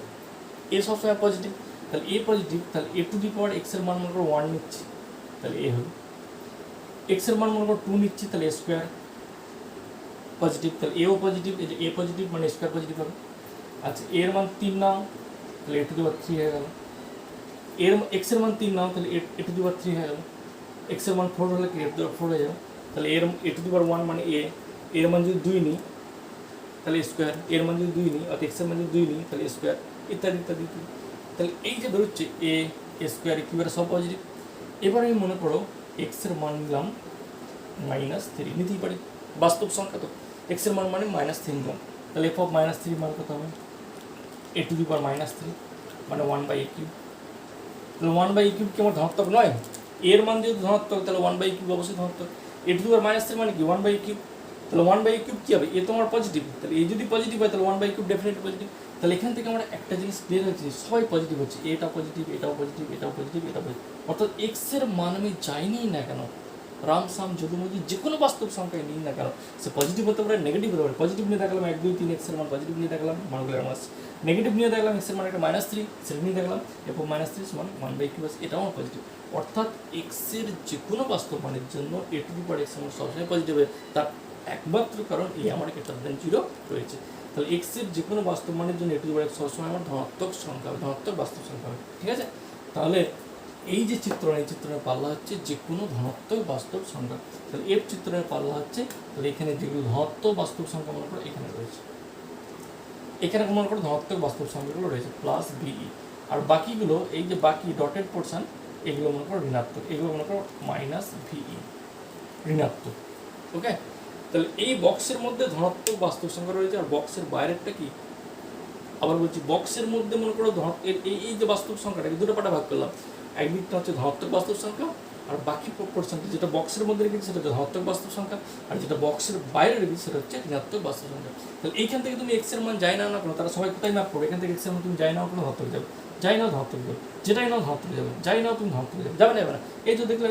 এ সবসময় পজিটিভ, তাহলে এ পজিটিভ, তাহলে এ টু দি পাওয়ার এক্সের মান মনে করো 1 নিচ্ছি, তাহলে এ হলো। এক্সের মান মনে করো 2 নিচ্ছি, তাহলে এ স্কোয়ার পজিটিভ, তাহলে এও পজিটিভ, এই যে এ পজিটিভ মানে স্কোয়ার পজিটিভ হবে। আচ্ছা এর মান 3 নাও, তাহলে এ টু দি পাওয়ার 3 হয়ে গেল। এর এক্সের মান 3 নাও, তাহলে এ টু দি পাওয়ার 3 হয়ে গেল। এক্সের মান 4 হলে কি এ টু দি পাওয়ার 4 হয়ে যাবে। তাহলে এ টু দি পাওয়ার 1 মানে এর মান যদি 2 নিই তাহলে স্কোয়ার, এর মান যদি 2 নিই অর্থাৎ এক্সের মান যদি 2 নিই তাহলে স্কোয়ার, ইত্যাদি ইত্যাদি ইত্যাদি। তাহলে এই যে বেরোচ্ছে এ স্কোয়ার একেবারে সব পজিটিভ। এবার আমি মনে করো এক্সের মান নিলাম -3, নিতেই পারি, বাস্তব সংখ্যা তো, এক্সের মান মানে -3 নিলাম, তাহলে এফ অফ -3 মান কত হবে, এ টু দি পাওয়ার -3 মানে 1/a³। তাহলে 1/a³ কি আমার ধনাত্মক নয়, এর মান যেহেতু ধনাত্মক তাহলে 1/a³ অবশ্যই ধনাত্মক। এ টু দি পাওয়ার -3 মানে কি 1/a³, তাহলে 1/a³ কী হবে, এ তো আমার পজিটিভ, তাহলে এ যদি পজিটিভ হয় তাহলে 1/a³ ডেফিনেটলি পজিটিভ। তাহলে এখান থেকে আমরা একটা জিনিস ক্লিয়ার হচ্ছে, সবাই পজিটিভ হচ্ছে, এটা পজিটিভ, এটাও পজিটিভ, এটাও পজিটিভ, এটাও পজিটিভ। অর্থাৎ এক্সের মান আমি যাইনি না কেন, রাম সাম যদুমধু যে কোনো বাস্তব সংখ্যায় নিই না কেন, সে পজিটিভ হতে পারে, নেগেটিভ হতে পারে। পজিটিভ নিয়ে দেখলাম 1, 2, 3 এক্সের মান পজিটিভ নিয়ে দেখলাম, মানগুলো আমার আসছে। নেগেটিভ নিয়ে দেখলাম এক্সের মান একটা -3, সেটা নিয়ে দেখলাম এবং -3 সমান 1/3 আছে, এটাও আমার পজিটিভ। অর্থাৎ এক্সের যে কোনো বাস্তব মানের জন্য এ টু দি পাওয়ার এক্স আমার সবসময় পজিটিভ হবে, তার একমাত্র কারণ এই আমার গ্রেটার দেন 0 রয়েছে। তাহলে এক্সের যে কোনো বাস্তব মানের জন্য এ টু দি পাওয়ার এক্স সবসময় আমার ধনাত্মক সংখ্যা হবে, ধনাত্মক বাস্তব সংখ্যা হবে, ঠিক আছে। তাহলে এই যে চিত্রণ, এই চিত্রণের পাল্লা হচ্ছে যে কোনো ধনাত্মক বাস্তব সংখ্যা। তাহলে এর চিত্রণের পাল্লা হচ্ছে, তাহলে এখানে যেগুলো ধনাত্মক বাস্তব সংখ্যা মনে করো এখানে রয়েছে, এখানে মনে করো ধনাত্মক বাস্তব সংখ্যাগুলো রয়েছে প্লাস বিই, আর বাকিগুলো এই যে বাকি ডটেড পোর্শন এগুলো মনে করো ঋণাত্মক, এগুলো মনে করো -ভিই, ঋণাত্মক। ওকে, তাহলে এই বক্সের মধ্যে ধনাত্মক বাস্তব সংখ্যা রয়েছে, আর বক্সের বাইরেরটা কি, আবার বলছি বক্সের মধ্যে মনে করো এই যে বাস্তব সংখ্যাটাকে দুটো পাটা ভাগ করলাম, একদিকটা হচ্ছে ধনাত্মক বাস্তব সংখ্যা, আর বাকি প্রপোর্শনটা যেটা বক্সের মধ্যে রেখেছি সেটা হচ্ছে ধনাত্মক বাস্তব সংখ্যা, আর যেটা বক্সের বাইরে রেখেছি সেটা হচ্ছে ঋণাত্মক বাস্তব সংখ্যা। তাহলে এইখান থেকে তুমি এক্সের মান যাই না কেন, তারা সবাই কোথায় ম্যাপ করবে, এখান থেকে এক্সের মান তুমি যাই নাও কোনো ধনাত্মক যাবে, যাই নাও ধনাত্মক যাবে, যেটাই নাও ধনাত্মক যাবে, যাই নাও তুমি ধনাত্মক যাবে, যাবে না। এই যে দেখলে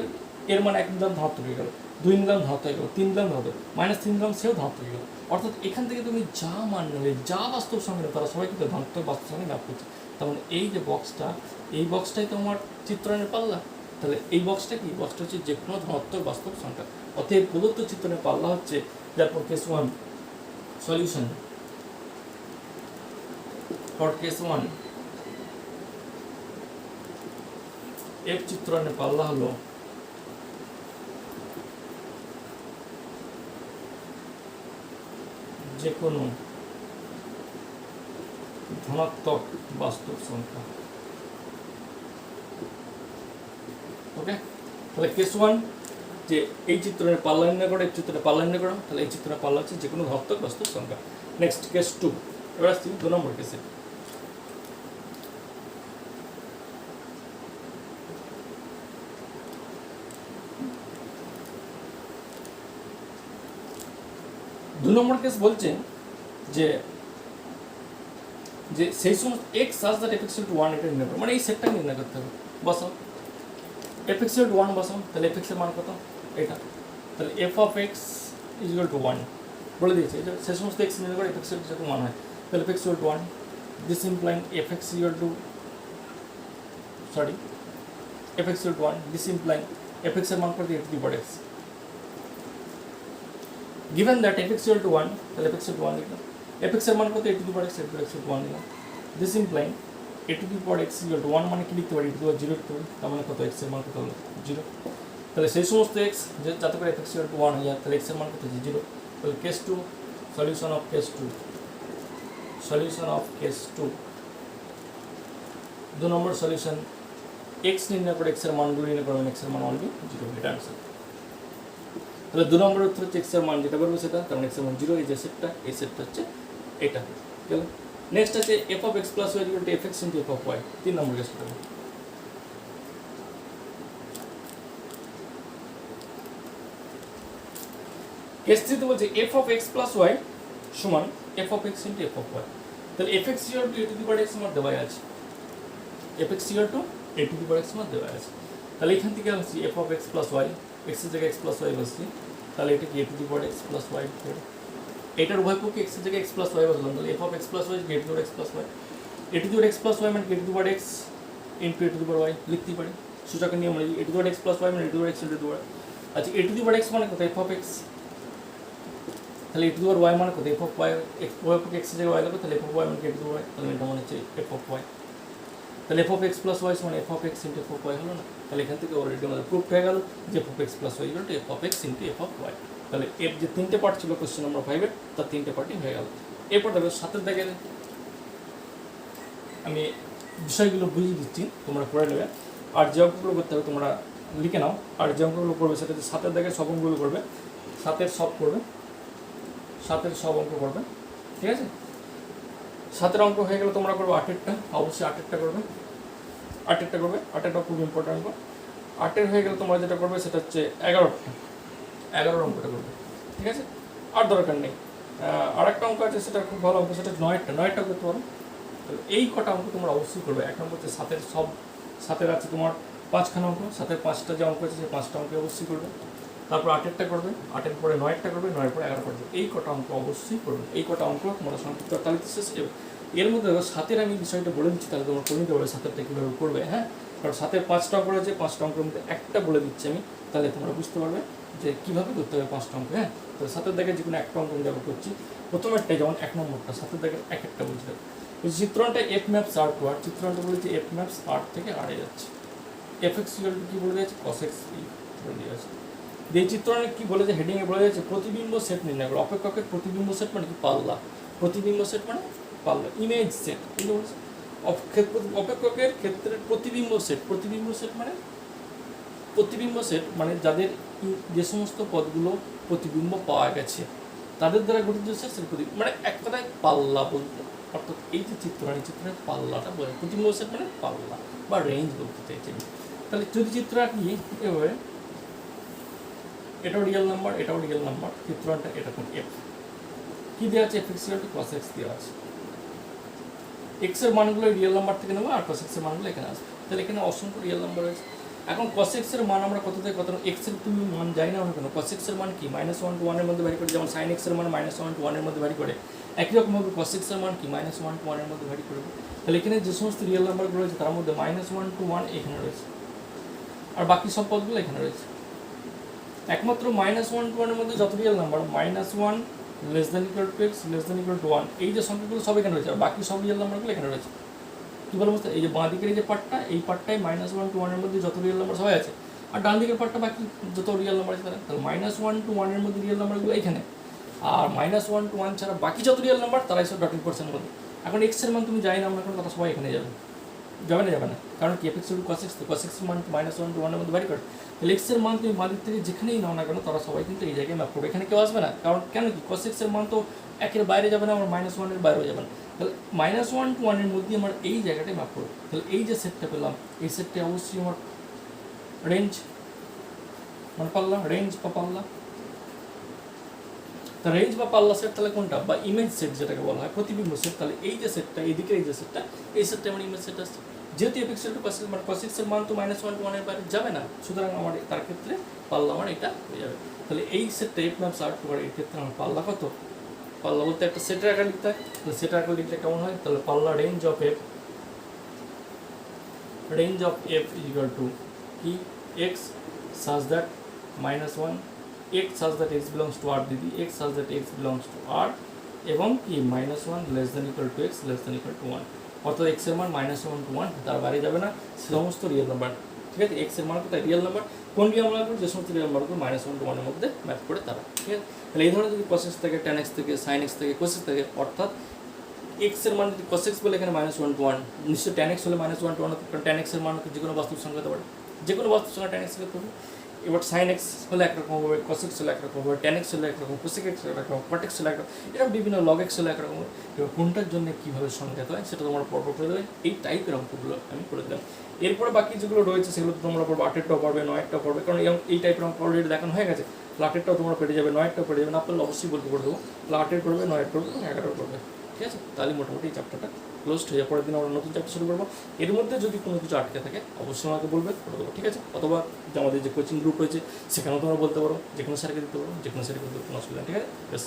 এর মান 1 নিলাম ধনাত্মক হয়ে গেল, 2 নিলাম ধনাত্মক হয়ে গেল, 3 নিলাম ধনাত্মক, -3 নিলাম সেও ধনাত্মক হয়ে গেল। অর্থাৎ এখান থেকে তুমি যা মান নেবে, যা বাস্তব সংখ্যা নেবে, তারা সবাই কিন্তু ধনাত্মক বাস্তব সংখ্যা ম্যাপ করছে। তার মানে এই যে বক্সটা, এই বক্সটাই তো আমার চিত্রায়নের পাল্লা, তাহলে এই বক্সটা কি, বক্সটা হচ্ছে যে কোনো ধনাত্মক বাস্তব সংখ্যা। অতএব প্রদত্ত চিত্রণের পাল্লা হচ্ছে, তারপর case 1 solution for case 1 F চিত্রণের পাল্লা হলো যে কোনো ধনাত্মক বাস্তব সংখ্যা। ওকে, তাহলে কেস 1 যে এই চিত্রের পাল্লা নির্ণয় করো, এই চিত্রের পাল্লা নির্ণয় করো, তাহলে এই চিত্রের পাল্লা হচ্ছে যে কোনো ধনাত্মক বাস্তব সংখ্যা। নেক্সট কেস 2, এবার আসছি 2 নম্বর কেসে। দু নম্বর কেস বলছে যে যে সেই সমস্ত x such that F equal to 1 এটা নির্ণয় করো, মানে এই সেটটা নির্ণয় করতে হবে। বসাও এফ ইকুয়াল টু 1 বসাও, তাহলে এফ এর মান কত, এটা, তাহলে F of x equal to 1 বলে দিয়েছে, এটা সেই সমস্ত এক্স নির্ণয় করে এফ এক্স যখন 1 হয়, তাহলে F equal to 1, this ইমপ্লাইং F x equal to f x equal to 1, this ইমপ্লাইং F এর মান কত, F two the power x. given that f x equal to 1, তাহলে f x equal to 1 লিখলাম, f x এর মান কত, a to the power x, f x equal to 1 লিখলাম, this implying a to the power x equal to 1 মানে কি লিখতে পারি, a to the power 0 লিখতে পারি, তার মানে কত, x এর মান কত হলো 0। তাহলে সেই সমস্ত x যাতে করে f x equal to 1 হয়ে যায়, তাহলে x এর মান কত হচ্ছে 0। তাহলে case 2 solution of case 2 2 number solution, x নির্ণয় করে x এর মানগুলো নির্ণয় করবেন, x এর মান অনলি 0, এটা आंसर। তাহলে 2 নম্বরের উত্তর হচ্ছে x এর মান যেটা করবে সেটা, কারণ x এর মান 0, এই যে সেটটা, এই সেটটা হচ্ছে এটা। গেল। নেক্সট আছে f of x plus y equal to fx into f of y, 3 নম্বর কেসটা। কেস 3 তে বলছে f of x plus y সমান f of x into f of y, তাহলে fx equal to a to the power x মান দেওয়া আছে, fx equal to a to the power x মান দেওয়া আছে। তাহলে এখান থেকে আসছি f of x plus y, x এর জায়গায় x plus y বসছি, তাহলে এটা কি a to the power x plus y, এটার উভয় পক্ষে x এর জায়গায় x plus y বসালাম, তাহলে f of x plus y a to the power x plus y, a to the power x plus y মানে a to the power x into a to the power y লিখতে পারি, সূচকের নিয়ম অনুযায়ী a to the power x plus y মানে a to the power x into a to the power, আচ্ছা a to the power x মানে কত, f of x, তাহলে a to the power y মানে কত, f of y, উভয় পক্ষে x এর জায়গায় y লাগবে, তাহলে f of y মানে a to the power y, তাহলে এটা মানে হচ্ছে f of y, তাহলে f of x plus y সমান f of x into f of y হলো না। তাহলে এখান থেকে অলরেডি আমাদের প্রুফ হয়ে গেল যে f of x plus y equal to f of x into f of y। তাহলে এর যে 3টে পার্ট ছিল কোশ্চেন নাম্বার 5 এর, তার 3টে পার্টই হয়ে গেল। এরপর দেখো 7 এর দাগে আমি বিষয়গুলো বুঝিয়ে দিচ্ছি, তোমরা পড়ে নেবে, আর যে অঙ্কগুলো করতে হবে তোমরা লিখে নাও, আর যে অঙ্কগুলো করবে সেটা হচ্ছে 7 এর দাগে সব অঙ্কগুলো করবে, 7 এর সব করবে, 7 এর সব অঙ্ক করবে, ঠিক আছে। 7 এর অঙ্ক হয়ে গেলে তোমরা করবে 8 এরটা, অবশ্যই 8 এরটা করবে, 8 এরটা করবে, 8 এরটা খুব ইম্পর্টেন্ট অঙ্ক। 8 এর হয়ে গেলে তোমরা যেটা করবে সেটা হচ্ছে 11 অঙ্কটা করবে, ঠিক আছে, আর দরকার নেই। আর একটা অঙ্ক আছে সেটা খুব ভালো অঙ্ক, সেটা 9টা করতে পারো। তাহলে এই কটা অঙ্ক তোমরা অবশ্যই করবে। এক নম্বর হচ্ছে 7 এর সব, 7 এর আছে তোমার 5খানা অঙ্ক, 7 এর 5টা যে অঙ্ক আছে সেই 5টা অঙ্ক অবশ্যই করবে। তারপর 8 এরটা করবে, 8 এর পরে 9টা করবে, 9 এর পরে 11 করবে, এই কটা অঙ্ক অবশ্যই করবে। এই কটা অঙ্ক তোমরা সংক্ষিপ্ত তালিকা শেষ। এর মধ্যে 7 এর আমি বিষয়টা বলে দিচ্ছি, তাহলে তোমরা করে নিতে পারবে 7 এরটা কীভাবে করবে। হ্যাঁ, কারণ 7 এর 5টা অঙ্ক রয়েছে, 5টা অঙ্কের মধ্যে একটা বলে দিচ্ছি আমি, তাহলে তোমরা বুঝতে পারবে যে কীভাবে করতে হবে 5টা অঙ্ক। হ্যাঁ, তো 7 এর দাগে যে কোনো একটা অঙ্ক আমি দেখো করছি। প্রথমেরটাই যেমন 1 নম্বরটা 7 এর দাগের এক একটা বুঝতে হবে। চিত্রণটা f maps r to r, চিত্রণটা বলেছে f maps r থেকে r এ যাচ্ছে, f x equal to কি বলে দিয়েছে, cos x বলে দিয়েছে। এই চিত্রণে কি বলেছে, হেডিং এ বলে দিয়েছে প্রতিবিম্ব সেট নির্ণয় করো। অপেক্ষকের প্রতিবিম্ব সেট মানে কি, পাল্লা, প্রতিবিম্ব সেট মানে পাল্লা, ইমেজ সেট, কি বলছে, অপেক্ষকের ক্ষেত্রে প্রতিবিম্ব সেট, প্রতিবিম্ব সেট মানে যাদের যে সমস্ত পদগুলো প্রতিবিম্ব পাওয়া গেছে তাদের দ্বারা গঠিত সেট, মানে এক কথায় পাল্লা বলতে, অর্থাৎ এই যে চিত্রের পাল্লাটা বলে, প্রতিবিম্ব সেট মানে পাল্লা বা রেঞ্জ বলতে চাইছে। তাহলে যদি চিত্র আঁকি এভাবে, এটাও রিয়েল নাম্বার, এটাও রিয়েল নাম্বার, চিত্রটা এরকম f কি দেওয়া আছে, f x equal to cos x দেওয়া আছে, x এর মানগুলো রিয়েল নাম্বার থেকে নেবো আর cos x এর মানগুলো এখানে আসবে। তাহলে এখানে অসংখ্য রিয়েল নাম্বার রয়েছে। এখন cos x এর মান আমরা কত থেকে কত, x এর তুমি মান যাই না কেন, cos x এর মান কি -1 to 1 এর মধ্যে ভ্যারি করে, যেমন sin x এর মান -1 to 1 এর মধ্যে ভ্যারি করে, একই রকমভাবে cos x এর মান কি -1 to 1 এর মধ্যে ভ্যারি করবে। তাহলে এখানে যে সমস্ত রিয়েল নাম্বারগুলো রয়েছে তার মধ্যে -1 to 1 এখানে রয়েছে, আর বাকি সব পদগুলো এখানে রয়েছে। একমাত্র -1 to 1 এর মধ্যে যত real number -1 less than equal to x less than equal to 1, এই যে সংখ্যাগুলো সব এখানে রয়েছে, আর বাকি সব রিয়েল নাম্বারগুলো এখানে রয়েছে। কী বলো বুঝতে, এই যে বাঁ দিকের এই যে পার্টটা, এই পার্টটাই -1 to 1 এর মধ্যে যত রিয়েল নাম্বার সবাই আছে, আর ডান দিকের পার্টটা বাকি যত রিয়েল নাম্বার আছে তাহলে -1 to 1 এর মধ্যে রিয়েল নাম্বারগুলো এইখানে, আর -1 to 1 ছাড়া বাকি যত রিয়েল নাম্বার তারাই সব ডটেড পার্সেন্টের মধ্যে। এখন এক্সের মান তুমি জানি না আমরা এখন কথা সবাই এখানে যাবে, যাবে না, কারণ কি এফএক্স টু কস এক্স মান -1 to 1 এর মধ্যে ভ্যারি করে। তাহলে এক্সের মান তুমি বাঁ দিক থেকে যেখানেই নাও না কেন তারা সবাই কিন্তু এই জায়গায় ম্যাপ করবে, এখানে কেউ আসবে না, কারণ কেন কি কস এক্সের মান তো একের বাইরে যাবে না, আমার -1 এর বাইরেও যাবে না, তাহলে -1 to 1 এর মধ্যে আমার এই জায়গাটাই ম্যাপ করবে। তাহলে এই যে সেটটা পেলাম, এই সেটটা অবশ্যই আমার রেঞ্জ মানে পাল্লা, রেঞ্জ বা পাল্লা। তা রেঞ্জ বা পাল্লা সেট তাহলে কোনটা, বা ইমেজ সেট যেটাকে বলা হয়, প্রতিবিম্ব সেট, তাহলে এই যে সেটটা, এইদিকে এই যে সেটটা, এই সেটটা আমার ইমেজ সেট আসছে। যেহেতু এফ এক্স টু কস মানে কস এক্সের মান তো -1 to 1 এর বাইরে যাবে না, সুতরাং আমার তার ক্ষেত্রে পাল্লা আমার এটা হয়ে যাবে। তাহলে এই সেটটা এফ ম্যাপ সার্ট করে, এই ক্ষেত্রে আমার পাল্লা কত, পাল্লা বলতে একটা সেটের আকার লিখতে হয়, তাহলে সেটের আকার লিখলে কেমন হয়, তাহলে পাল্লা range of F is equal to কি x such that -1, x such that x belongs to R দিদি, x such that x belongs to R, এবং কি -1 less than equal to x less than equal to 1, অর্থাৎ x এর মান -1 to 1 তার বাইরে যাবে না, সমস্ত রিয়েল নাম্বার। ঠিক আছে, x এর মান কোথায় রিয়েল নাম্বার, কোন রিয়েল নাম্বার, যে সমস্ত রিয়েল নাম্বারগুলো -1 to 1 এর মধ্যে ম্যাপ করে তারা। ঠিক আছে, তাহলে এই ধরনের যদি cos x থেকে tan x থেকে sin x থেকে cos x থেকে, অর্থাৎ x এর মান যদি cos x বলে এখানে -1 to 1, নিশ্চয়ই tan x হলে -1 to 1, কারণ tan x এর মান যে কোনো বাস্তব সংখ্যা হতে পারে, যে কোনো বাস্তব সংখ্যা tan x কে করবে। এবার সাইন এক্স হলে একরকম হবে, কস এক্স হলে একরকম হবে, ট্যান এক্স হলে একরকম, কোসেক এক্স হলে একরকম, কট এক্স হলে একরকম, এরকম বিভিন্ন লগ এক্স হলে একরকম হবে। এবার কোনটার জন্য কীভাবে সংজ্ঞাত হয় সেটা তোমরা পর্ব করে দেবে, এই টাইপের অঙ্কগুলো আমি করে দিলাম। এরপরে বাকি যেগুলো রয়েছে সেগুলো তোমরা পড়বো, 8টাও পড়বে, 9টাও পড়বে, কারণ এই টাইপের অঙ্ক অলরেডি দেখানো হয়ে গেছে। 8টাও তোমরা পেরে যাবে, 9টাও পেরে যাবে, না পারলে অবশ্যই বলতে করে দেবো, 8 পড়বে, 9 পড়বে, 11 পড়বে। ঠিক আছে, তাহলে মোটামুটি এই চ্যাপ্টারটা ক্লোজড হয়ে যায়। পরের দিন আমরা নতুন চ্যাপ্টার শুরু করবো। এর মধ্যে যদি কোনো কিছু আটকে থাকে অবশ্যই আমাকে বলবে, করে দেবো। ঠিক আছে, অথবা আমাদের যে কোচিং গ্রুপ রয়েছে সেখানেও তোমরা বলতে পারো, যে কোনো স্যারকে দিতে পারো, যে কোনো স্যারকে দিতে পারো, কোনো অসুবিধা নেই। ঠিক আছে, বেশ।